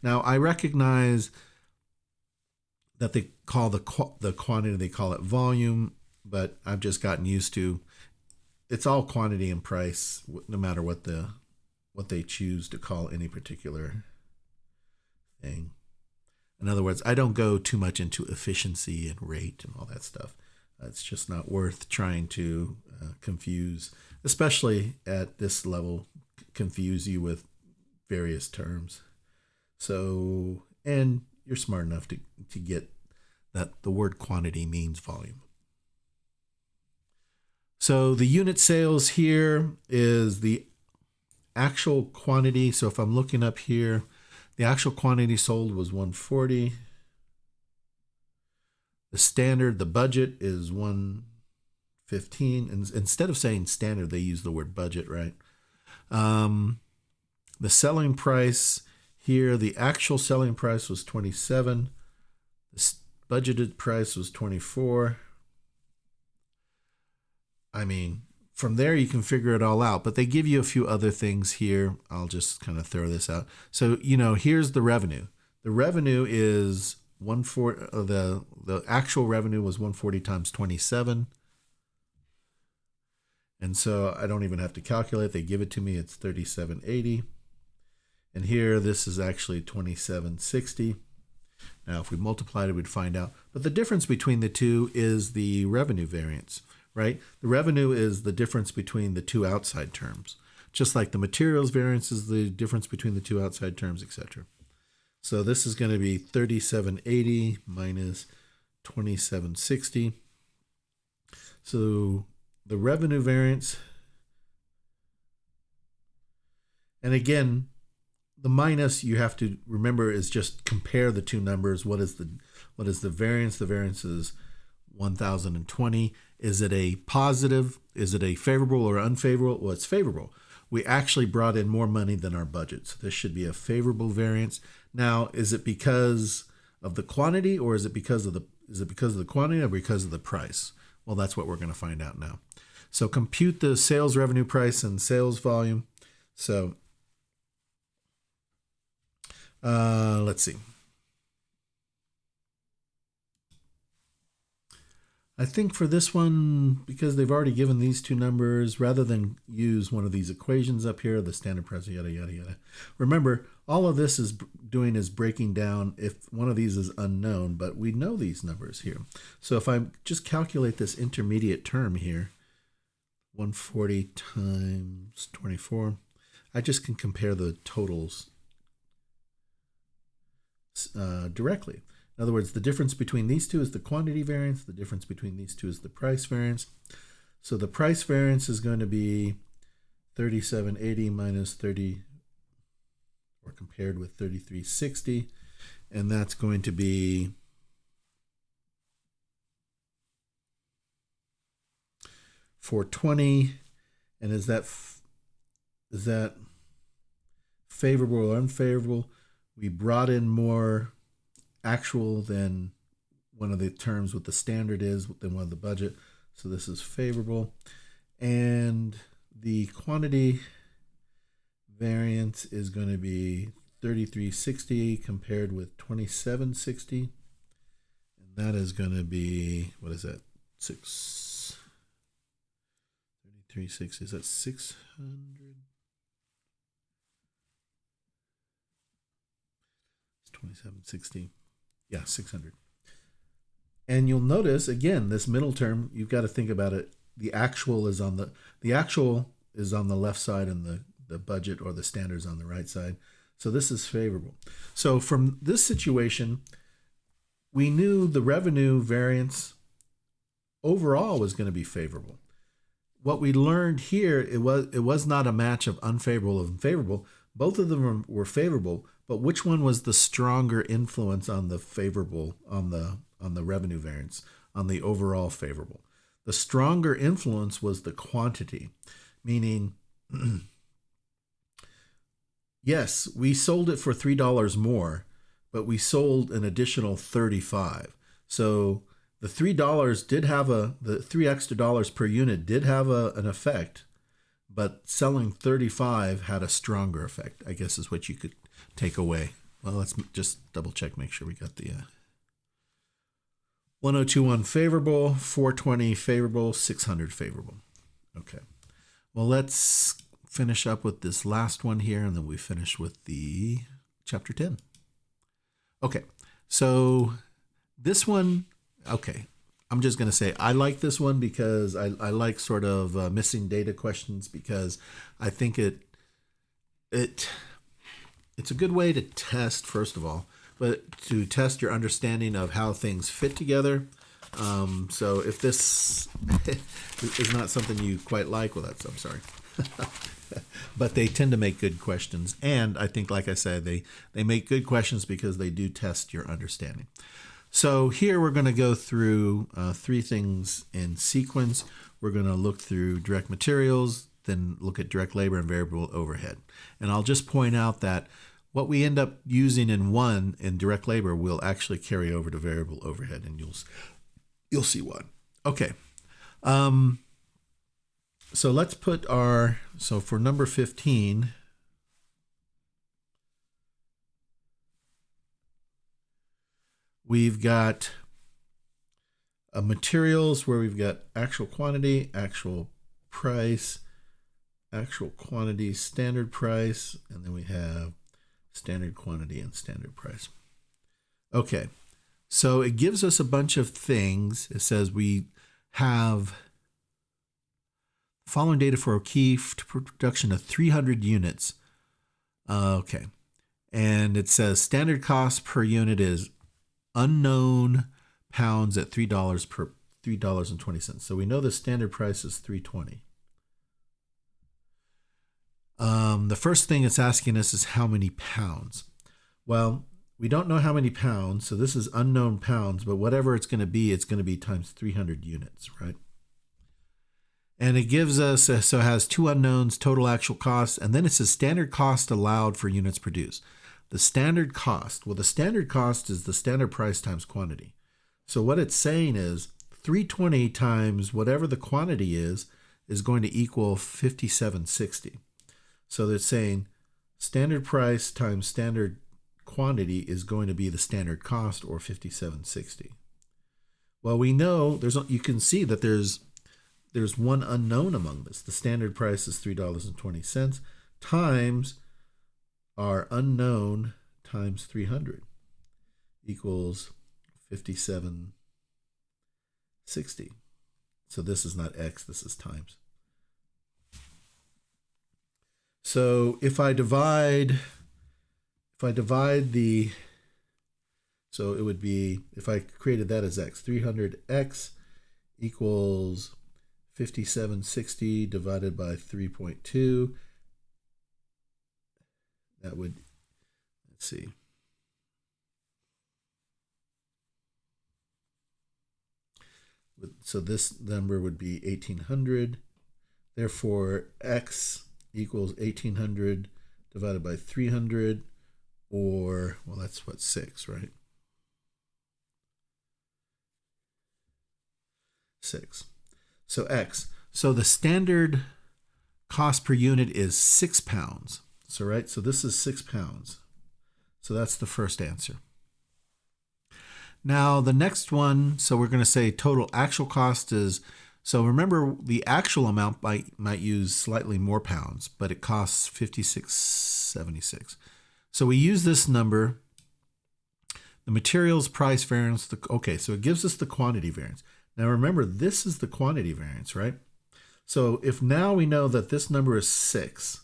Now I recognize that they call the quantity, they call it volume, but I've just gotten used to, it's all quantity and price, no matter what they choose to call any particular thing. In other words, I don't go too much into efficiency and rate and all that stuff. It's just not worth trying to confuse, especially at this level, confuse you with various terms. So, and you're smart enough to get that the word quantity means volume. So the unit sales here is the actual quantity. So if I'm looking up here, the actual quantity sold was 140. The standard, the budget is 115. And instead of saying standard, they use the word budget, right? The selling price here, the actual selling price was 27. The Budgeted price was 24. I mean, from there you can figure it all out, but they give you a few other things here. I'll just kind of throw this out. So, here's the revenue. The revenue is 140. The actual revenue was 140 times 27. And so I don't even have to calculate. They give it to me. It's 3780. And here, this is actually 2760. Now, if we multiplied it, we'd find out. But the difference between the two is the revenue variance, right? The revenue is the difference between the two outside terms, just like the materials variance is the difference between the two outside terms, etc. So this is going to be 3780 minus 2760. So the revenue variance, and again, the minus you have to remember is just compare the two numbers. What is the variance? The variance is 1020. Is it a positive? Is it a favorable or unfavorable? Well, it's favorable. We actually brought in more money than our budget. So this should be a favorable variance. Now, is it because of the quantity, or is it because of the quantity, or because of the price? Well, that's what we're going to find out now. So compute the sales revenue price and sales volume. So let's see. I think for this one, because they've already given these two numbers, rather than use one of these equations up here, the standard price, yada, yada, yada. Remember, all of this is doing is breaking down if one of these is unknown, but we know these numbers here. So if I just calculate this intermediate term here, 140 times 24, I just can compare the totals directly. In other words, the difference between these two is the quantity variance. The difference between these two is the price variance. So the price variance is going to be 3780 minus 30, or compared with 3360. And that's going to be $420. And is that favorable or unfavorable? We brought in more actual than one of the terms with the standard is, than one of the budget. So this is favorable. And the quantity variance is going to be 3360 compared with 2760. And that is going to be, what is that? 3360, is that 600? 2760. Yeah, 600. And you'll notice, again, this middle term, you've got to think about it. The actual is on the left side, and the budget or the standard is on the right side. So this is favorable. So from this situation, we knew the revenue variance overall was going to be favorable. What we learned here, it was not a match of unfavorable and favorable. Both of them were favorable, but which one was the stronger influence on the favorable, on the revenue variance, on the overall favorable? The stronger influence was the quantity, meaning, yes, we sold it for $3 more, but we sold an additional 35. So the $3 did have the $3 extra per unit did have an effect, but selling 35 had a stronger effect, I guess is what you could take away. Well, let's just double check, make sure we got the 1021 favorable, 420 favorable, 600 favorable. Okay. Well, let's finish up with this last one here, and then we finish with the chapter 10. Okay. So this one, okay. I'm just going to say I like this one because I like sort of missing data questions, because I think it's a good way to test, first of all, but to test your understanding of how things fit together. So if this is not something you quite like, well, I'm sorry. But they tend to make good questions. And I think, like I said, they make good questions because they do test your understanding. So here we're going to go through three things in sequence. We're going to look through direct materials, then look at direct labor and variable overhead. And I'll just point out that what we end up using in one in direct labor will actually carry over to variable overhead, and you'll see why. Okay. So let's put so for number 15, we've got materials where we've got actual quantity, actual price, actual quantity, standard price, and then we have standard quantity and standard price. Okay, so it gives us a bunch of things. It says we have following data for a key to production of 300 units. Okay, and it says standard cost per unit is unknown pounds at $3.20. So we know the standard price is $3.20. The first thing it's asking us is how many pounds. Well, we don't know how many pounds, so this is unknown pounds, but whatever it's going to be times 300 units, right? And it gives us, so it has two unknowns, total actual cost, and then it says standard cost allowed for units produced. The standard cost, well, the standard cost is the standard price times quantity. So what it's saying is 320 times whatever the quantity is going to equal 5760. So they're saying standard price times standard quantity is going to be the standard cost, or 5760. Well, we know you can see that there's one unknown among this. The standard price is $3.20 times our unknown times 300 equals 5760. So this is not X, this is times. So if I divide the, so it would be, if I created that as X, 300X equals 5760 divided by 3.2. That would, let's see. So this number would be 1800. Therefore, X equals 1800 divided by 300, or, well, that's what, 6, right? 6. So X. So the standard cost per unit is 6 pounds. So, right, so this is 6 pounds. So that's the first answer. Now the next one, so we're going to say total actual cost is, so remember the actual amount might use slightly more pounds, but it costs 56.76. So we use this number, the materials price variance, okay, so it gives us the quantity variance. Now remember, this is the quantity variance, right? So if now we know that this number is 6,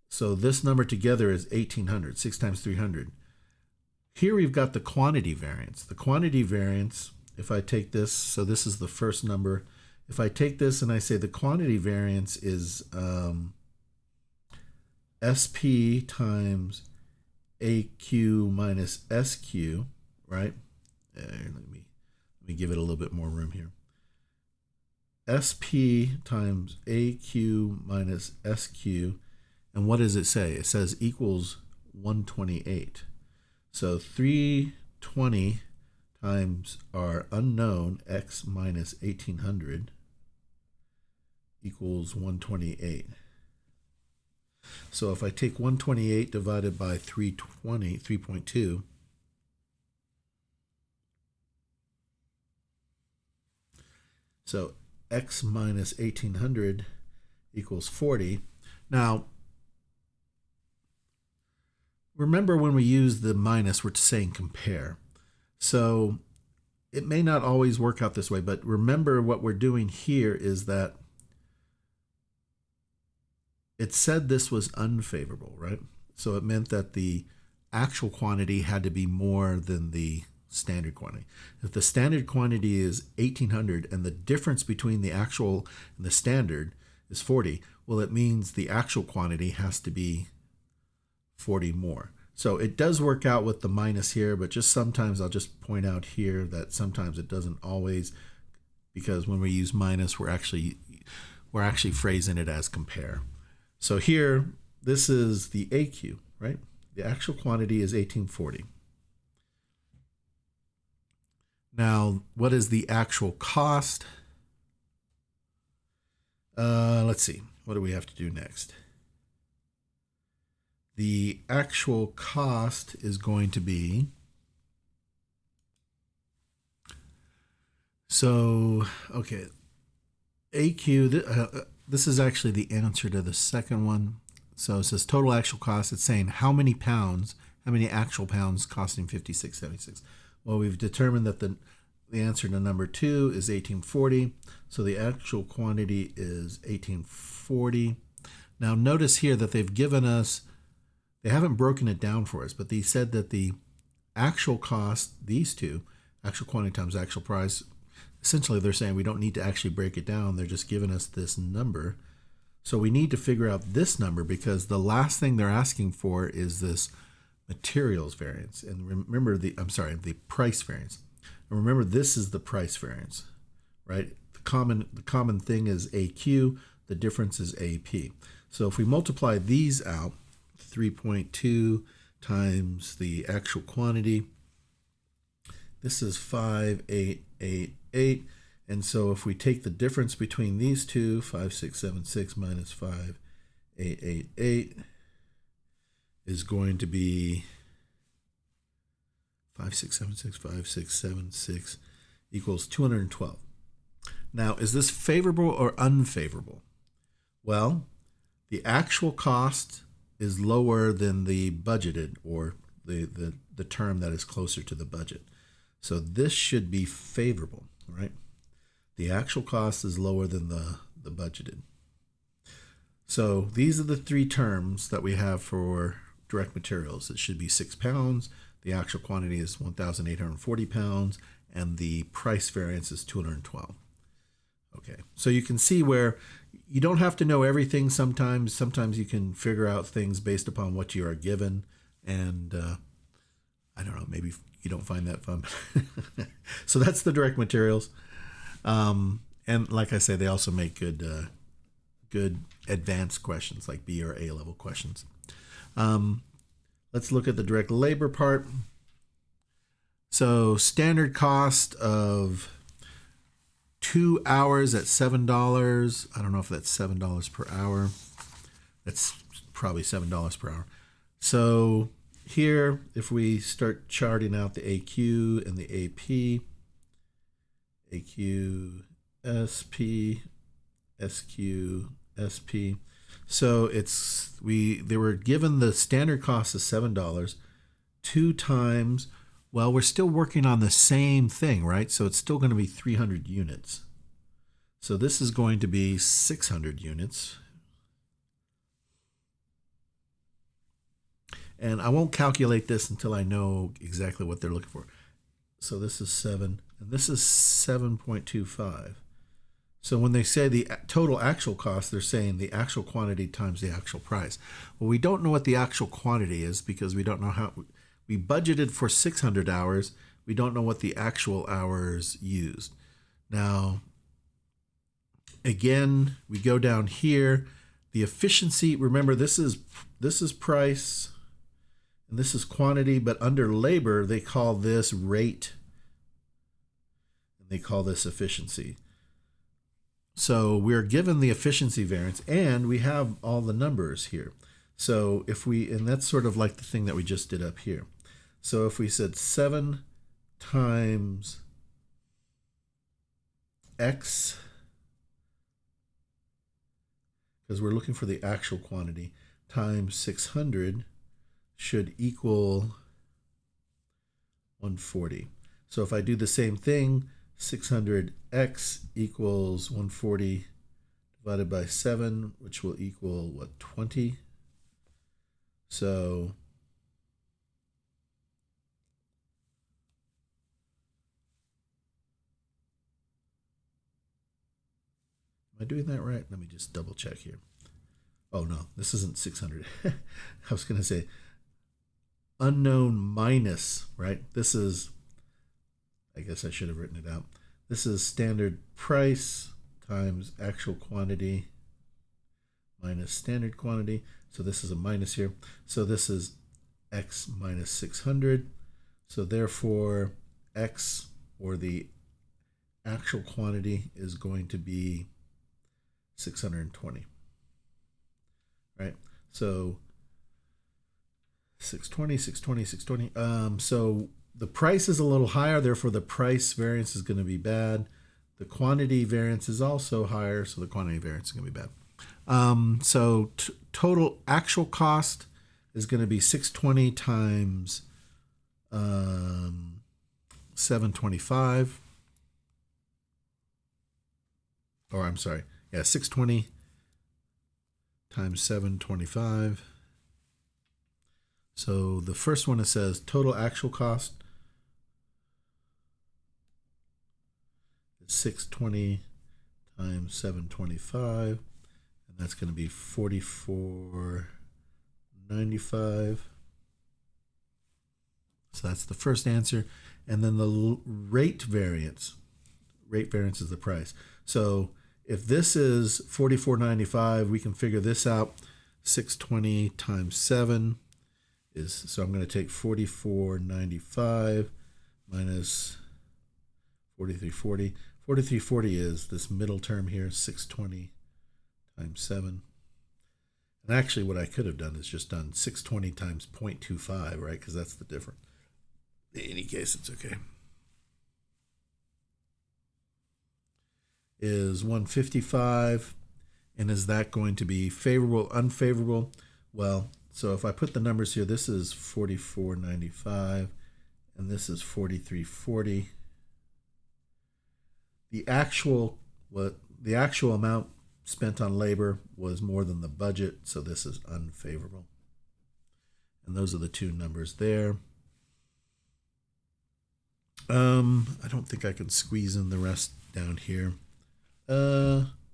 so this number together is 1800, 6 times 300. Here we've got the quantity variance. The quantity variance, if I take this, so this is the first number. If I take this and I say the quantity variance is SP times AQ minus SQ, right? Let me give it a little bit more room here. SP times AQ minus SQ. And what does it say? It says equals 128. So 320 times our unknown X minus 1800 equals 128. So if I take 128 divided by 320, 3.2, so X minus 1800 equals 40. Now, remember when we use the minus, we're saying compare. So it may not always work out this way, but remember what we're doing here is that it said this was unfavorable, right? So it meant that the actual quantity had to be more than the standard quantity. If the standard quantity is 1800 and the difference between the actual and the standard is 40, well, it means the actual quantity has to be 40 more. So it does work out with the minus here, but just sometimes I'll just point out here that sometimes it doesn't always, because when we use minus, we're actually phrasing it as compare. So here, this is the AQ, right? The actual quantity is 1840. Now, what is the actual cost? Let's see. What do we have to do next? The actual cost is going to be, so, okay, AQ, this is actually the answer to the second one. So it says total actual cost. It's saying how many actual pounds costing 56.76. Well, we've determined that the answer to number 2 is 1840. So the actual quantity is 1840. Now notice here that they've given us, they haven't broken it down for us, but they said that the actual cost, these two, actual quantity times actual price, essentially they're saying we don't need to actually break it down. They're just giving us this number. So we need to figure out this number because the last thing they're asking for is this materials variance. And remember the price variance. And remember, this is the price variance, right? The common thing is AQ, the difference is AP. So if we multiply these out, 3.2 times the actual quantity, this is 5888. And so if we take the difference between these two, 5676 minus 5888 is going to be 5676 equals 212. Now, is this favorable or unfavorable? Well, the actual cost is lower than the budgeted, or the term that is closer to the budget. So this should be favorable, right? The actual cost is lower than the budgeted. So these are the three terms that we have for direct materials. It should be 6 pounds. The actual quantity is 1,840 pounds, and the price variance is 212. Okay, so you can see where you don't have to know everything sometimes. Sometimes you can figure out things based upon what you are given, and I don't know, maybe you don't find that fun. So that's the direct materials. And like I say, they also make good advanced questions like B or A level questions. Let's look at the direct labor part. So standard cost of 2 hours at $7. I don't know if that's $7 per hour. That's probably $7 per hour. So here, if we start charting out the AQ and the AP, AQ, SP, SQ, SP. So they were given the standard cost of $7, 2 times. Well, we're still working on the same thing, right? So it's still going to be 300 units. So this is going to be 600 units. And I won't calculate this until I know exactly what they're looking for. So this is 7, and this is 7.25. So when they say the total actual cost, they're saying the actual quantity times the actual price. Well, we don't know what the actual quantity is because we don't know how. We budgeted for 600 hours. We don't know what the actual hours used. Now, again, we go down here. The efficiency, remember, this is price and this is quantity, but under labor, they call this rate and they call this efficiency. So we're given the efficiency variance and we have all the numbers here. So and that's sort of like the thing that we just did up here. So if we said 7 times X, because we're looking for the actual quantity, times 600 should equal 140. So if I do the same thing, 600x equals 140 divided by 7, which will equal, what, 20? So am I doing that right? Let me just double check here. Oh, no, this isn't 600. I was going to say unknown minus, right? This is, I guess I should have written it out. This is standard price times actual quantity minus standard quantity. So this is a minus here. So this is x minus 600. So therefore, x, or the actual quantity, is going to be 620. Right? So 620, 620, 620. So the price is a little higher, therefore the price variance is going to be bad. The quantity variance is also higher, so the quantity variance is going to be bad. So total actual cost is going to be 620 times 725. Or I'm sorry, yeah, 620 times 725. So the first one, it says total actual cost is 620 times 725, and that's going to be 44.95. So that's the first answer. And then the rate variance is the price. So if this is 44.95, we can figure this out. 620 times 7 is, so I'm going to take 44.95 minus 43.40. 43.40 is this middle term here, 620 times 7. And actually what I could have done is just done 620 times 0.25, right? Because that's the difference. In any case, it's okay. Is 155. And is that going to be favorable, unfavorable? Well, so if I put the numbers here, this is 44.95 and this is 43.40. The actual amount spent on labor was more than the budget, so this is unfavorable. And those are the two numbers there. I don't think I can squeeze in the rest down here.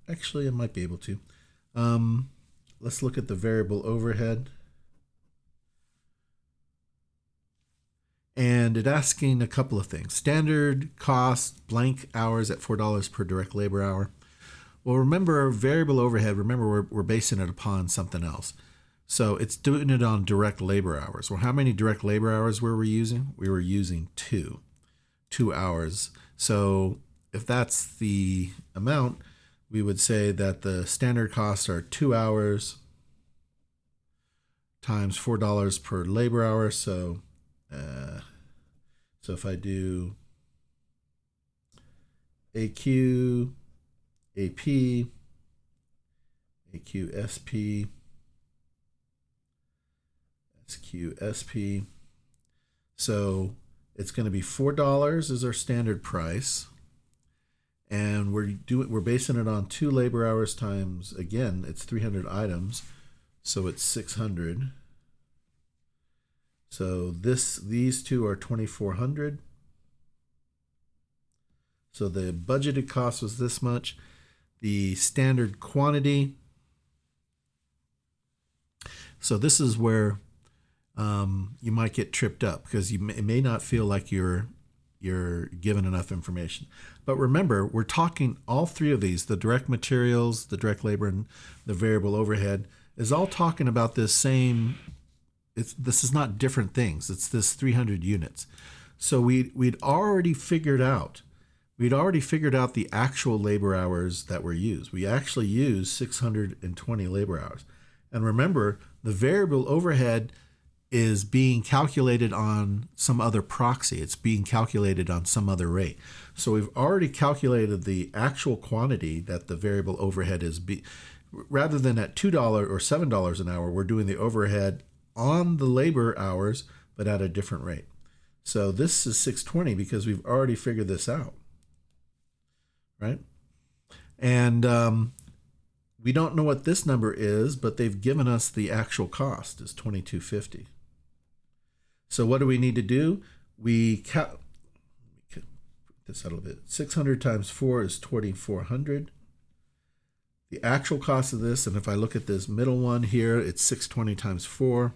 Actually, I might be able to. Let's look at the variable overhead. And it's asking a couple of things. Standard cost, blank hours at $4 per direct labor hour. Well, remember, variable overhead, remember we're basing it upon something else. So it's doing it on direct labor hours. Well, how many direct labor hours were we using? We were using 2 hours. So if that's the amount, we would say that the standard costs are 2 hours times $4 per labor hour. So if I do AQ, AP, AQ, SP, SQ, SP. So it's going to be $4 is our standard price. And we're basing it on 2 labor hours times, again, it's 300 items. So it's 600. So these two are 2,400. So the budgeted cost was this much. The standard quantity. So this is where you might get tripped up because it may not feel like you're given enough information. But remember, we're talking all 3 of these, the direct materials, the direct labor, and the variable overhead, is all talking about this same. This is not different things. It's this 300 units. So we'd already figured out the actual labor hours that were used. We actually used 620 labor hours. And remember, the variable overhead is being calculated on some other proxy. It's being calculated on some other rate. So we've already calculated the actual quantity that the variable overhead is. Rather than at $2 or $7 an hour, we're doing the overhead on the labor hours, but at a different rate. So this is 620 because we've already figured this out, right? And we don't know what this number is, but they've given us the actual cost is $22.50. So what do we need to do? We put this out a little bit. 600 times 4 is 2,400. The actual cost of this, and if I look at this middle one here, it's 620 times 4.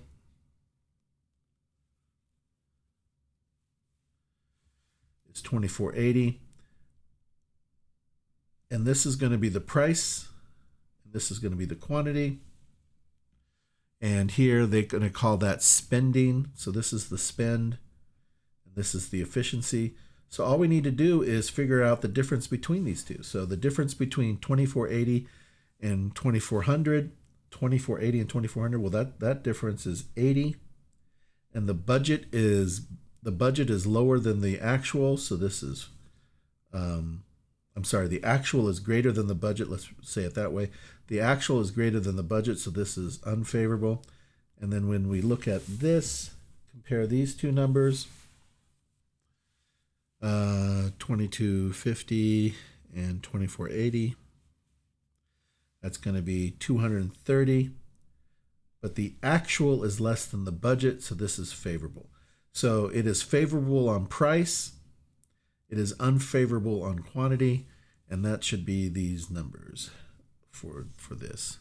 It's 2,480. And this is going to be the price. This is going to be the quantity. And here they're going to call that spending. So this is the spend, and this is the efficiency. So all we need to do is figure out the difference between these two. So the difference between 2480 and 2400, 2480 and 2400, well, that difference is 80. And the budget is lower than the actual. So this is, the actual is greater than the budget. Let's say it that way. The actual is greater than the budget, so this is unfavorable. And then when we look at this, compare these two numbers, 2250 and 2480. That's going to be 230. But the actual is less than the budget, so this is favorable. So it is favorable on price. It is unfavorable on quantity, and that should be these numbers for this.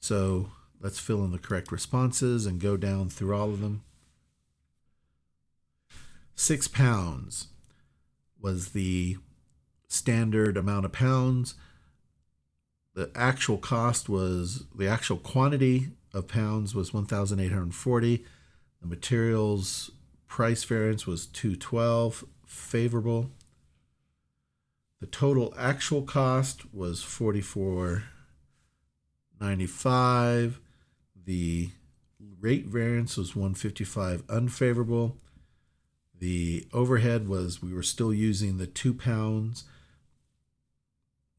So let's fill in the correct responses and go down through all of them. 6 pounds was the standard amount of pounds. The actual cost was, the actual quantity of pounds was 1,840. The materials price variance was 212, favorable. The total actual cost was $44.95. The rate variance was 155, unfavorable. The overhead was, we were still using the 2 pounds,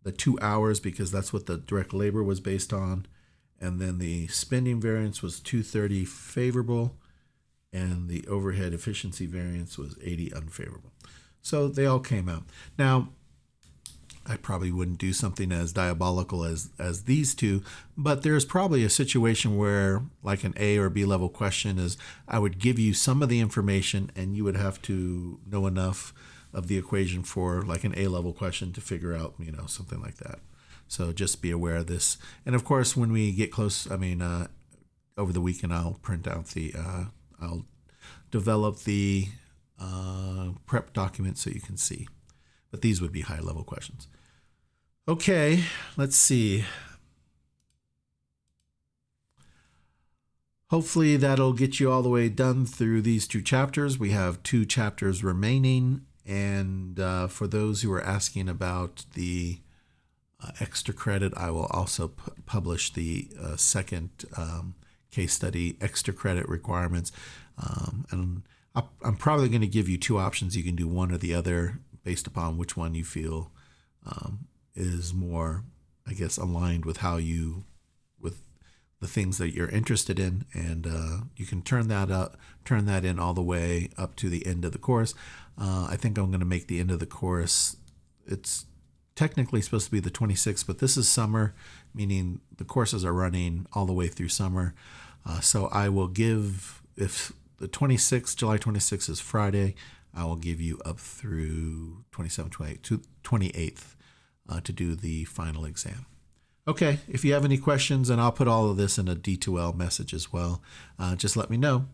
the 2 hours, because that's what the direct labor was based on. And then the spending variance was 230, favorable. And the overhead efficiency variance was 80, unfavorable. So they all came out. Now, I probably wouldn't do something as diabolical as these two, but there's probably a situation where, like an A or B level question is, I would give you some of the information and you would have to know enough of the equation for like an A level question to figure out, something like that. So just be aware of this. And of course, when we get close, over the weekend, I'll print out I'll develop the prep document so you can see. But these would be high level questions. Okay, let's see. Hopefully that'll get you all the way done through these 2 chapters. We have 2 chapters remaining. And for those who are asking about the extra credit, I will also publish the second case study extra credit requirements. And I'm probably going to give you 2 options. You can do one or the other based upon which one you feel is more, aligned with with the things that you're interested in, and you can turn that in all the way up to the end of the course. I think I'm going to make the end of the course, it's technically supposed to be the 26th, but this is summer, meaning the courses are running all the way through summer. So I will give, if the 26th, July 26th is Friday, I will give you up through 27th, 28th to do the final exam. Okay, if you have any questions, and I'll put all of this in a D2L message as well, just let me know.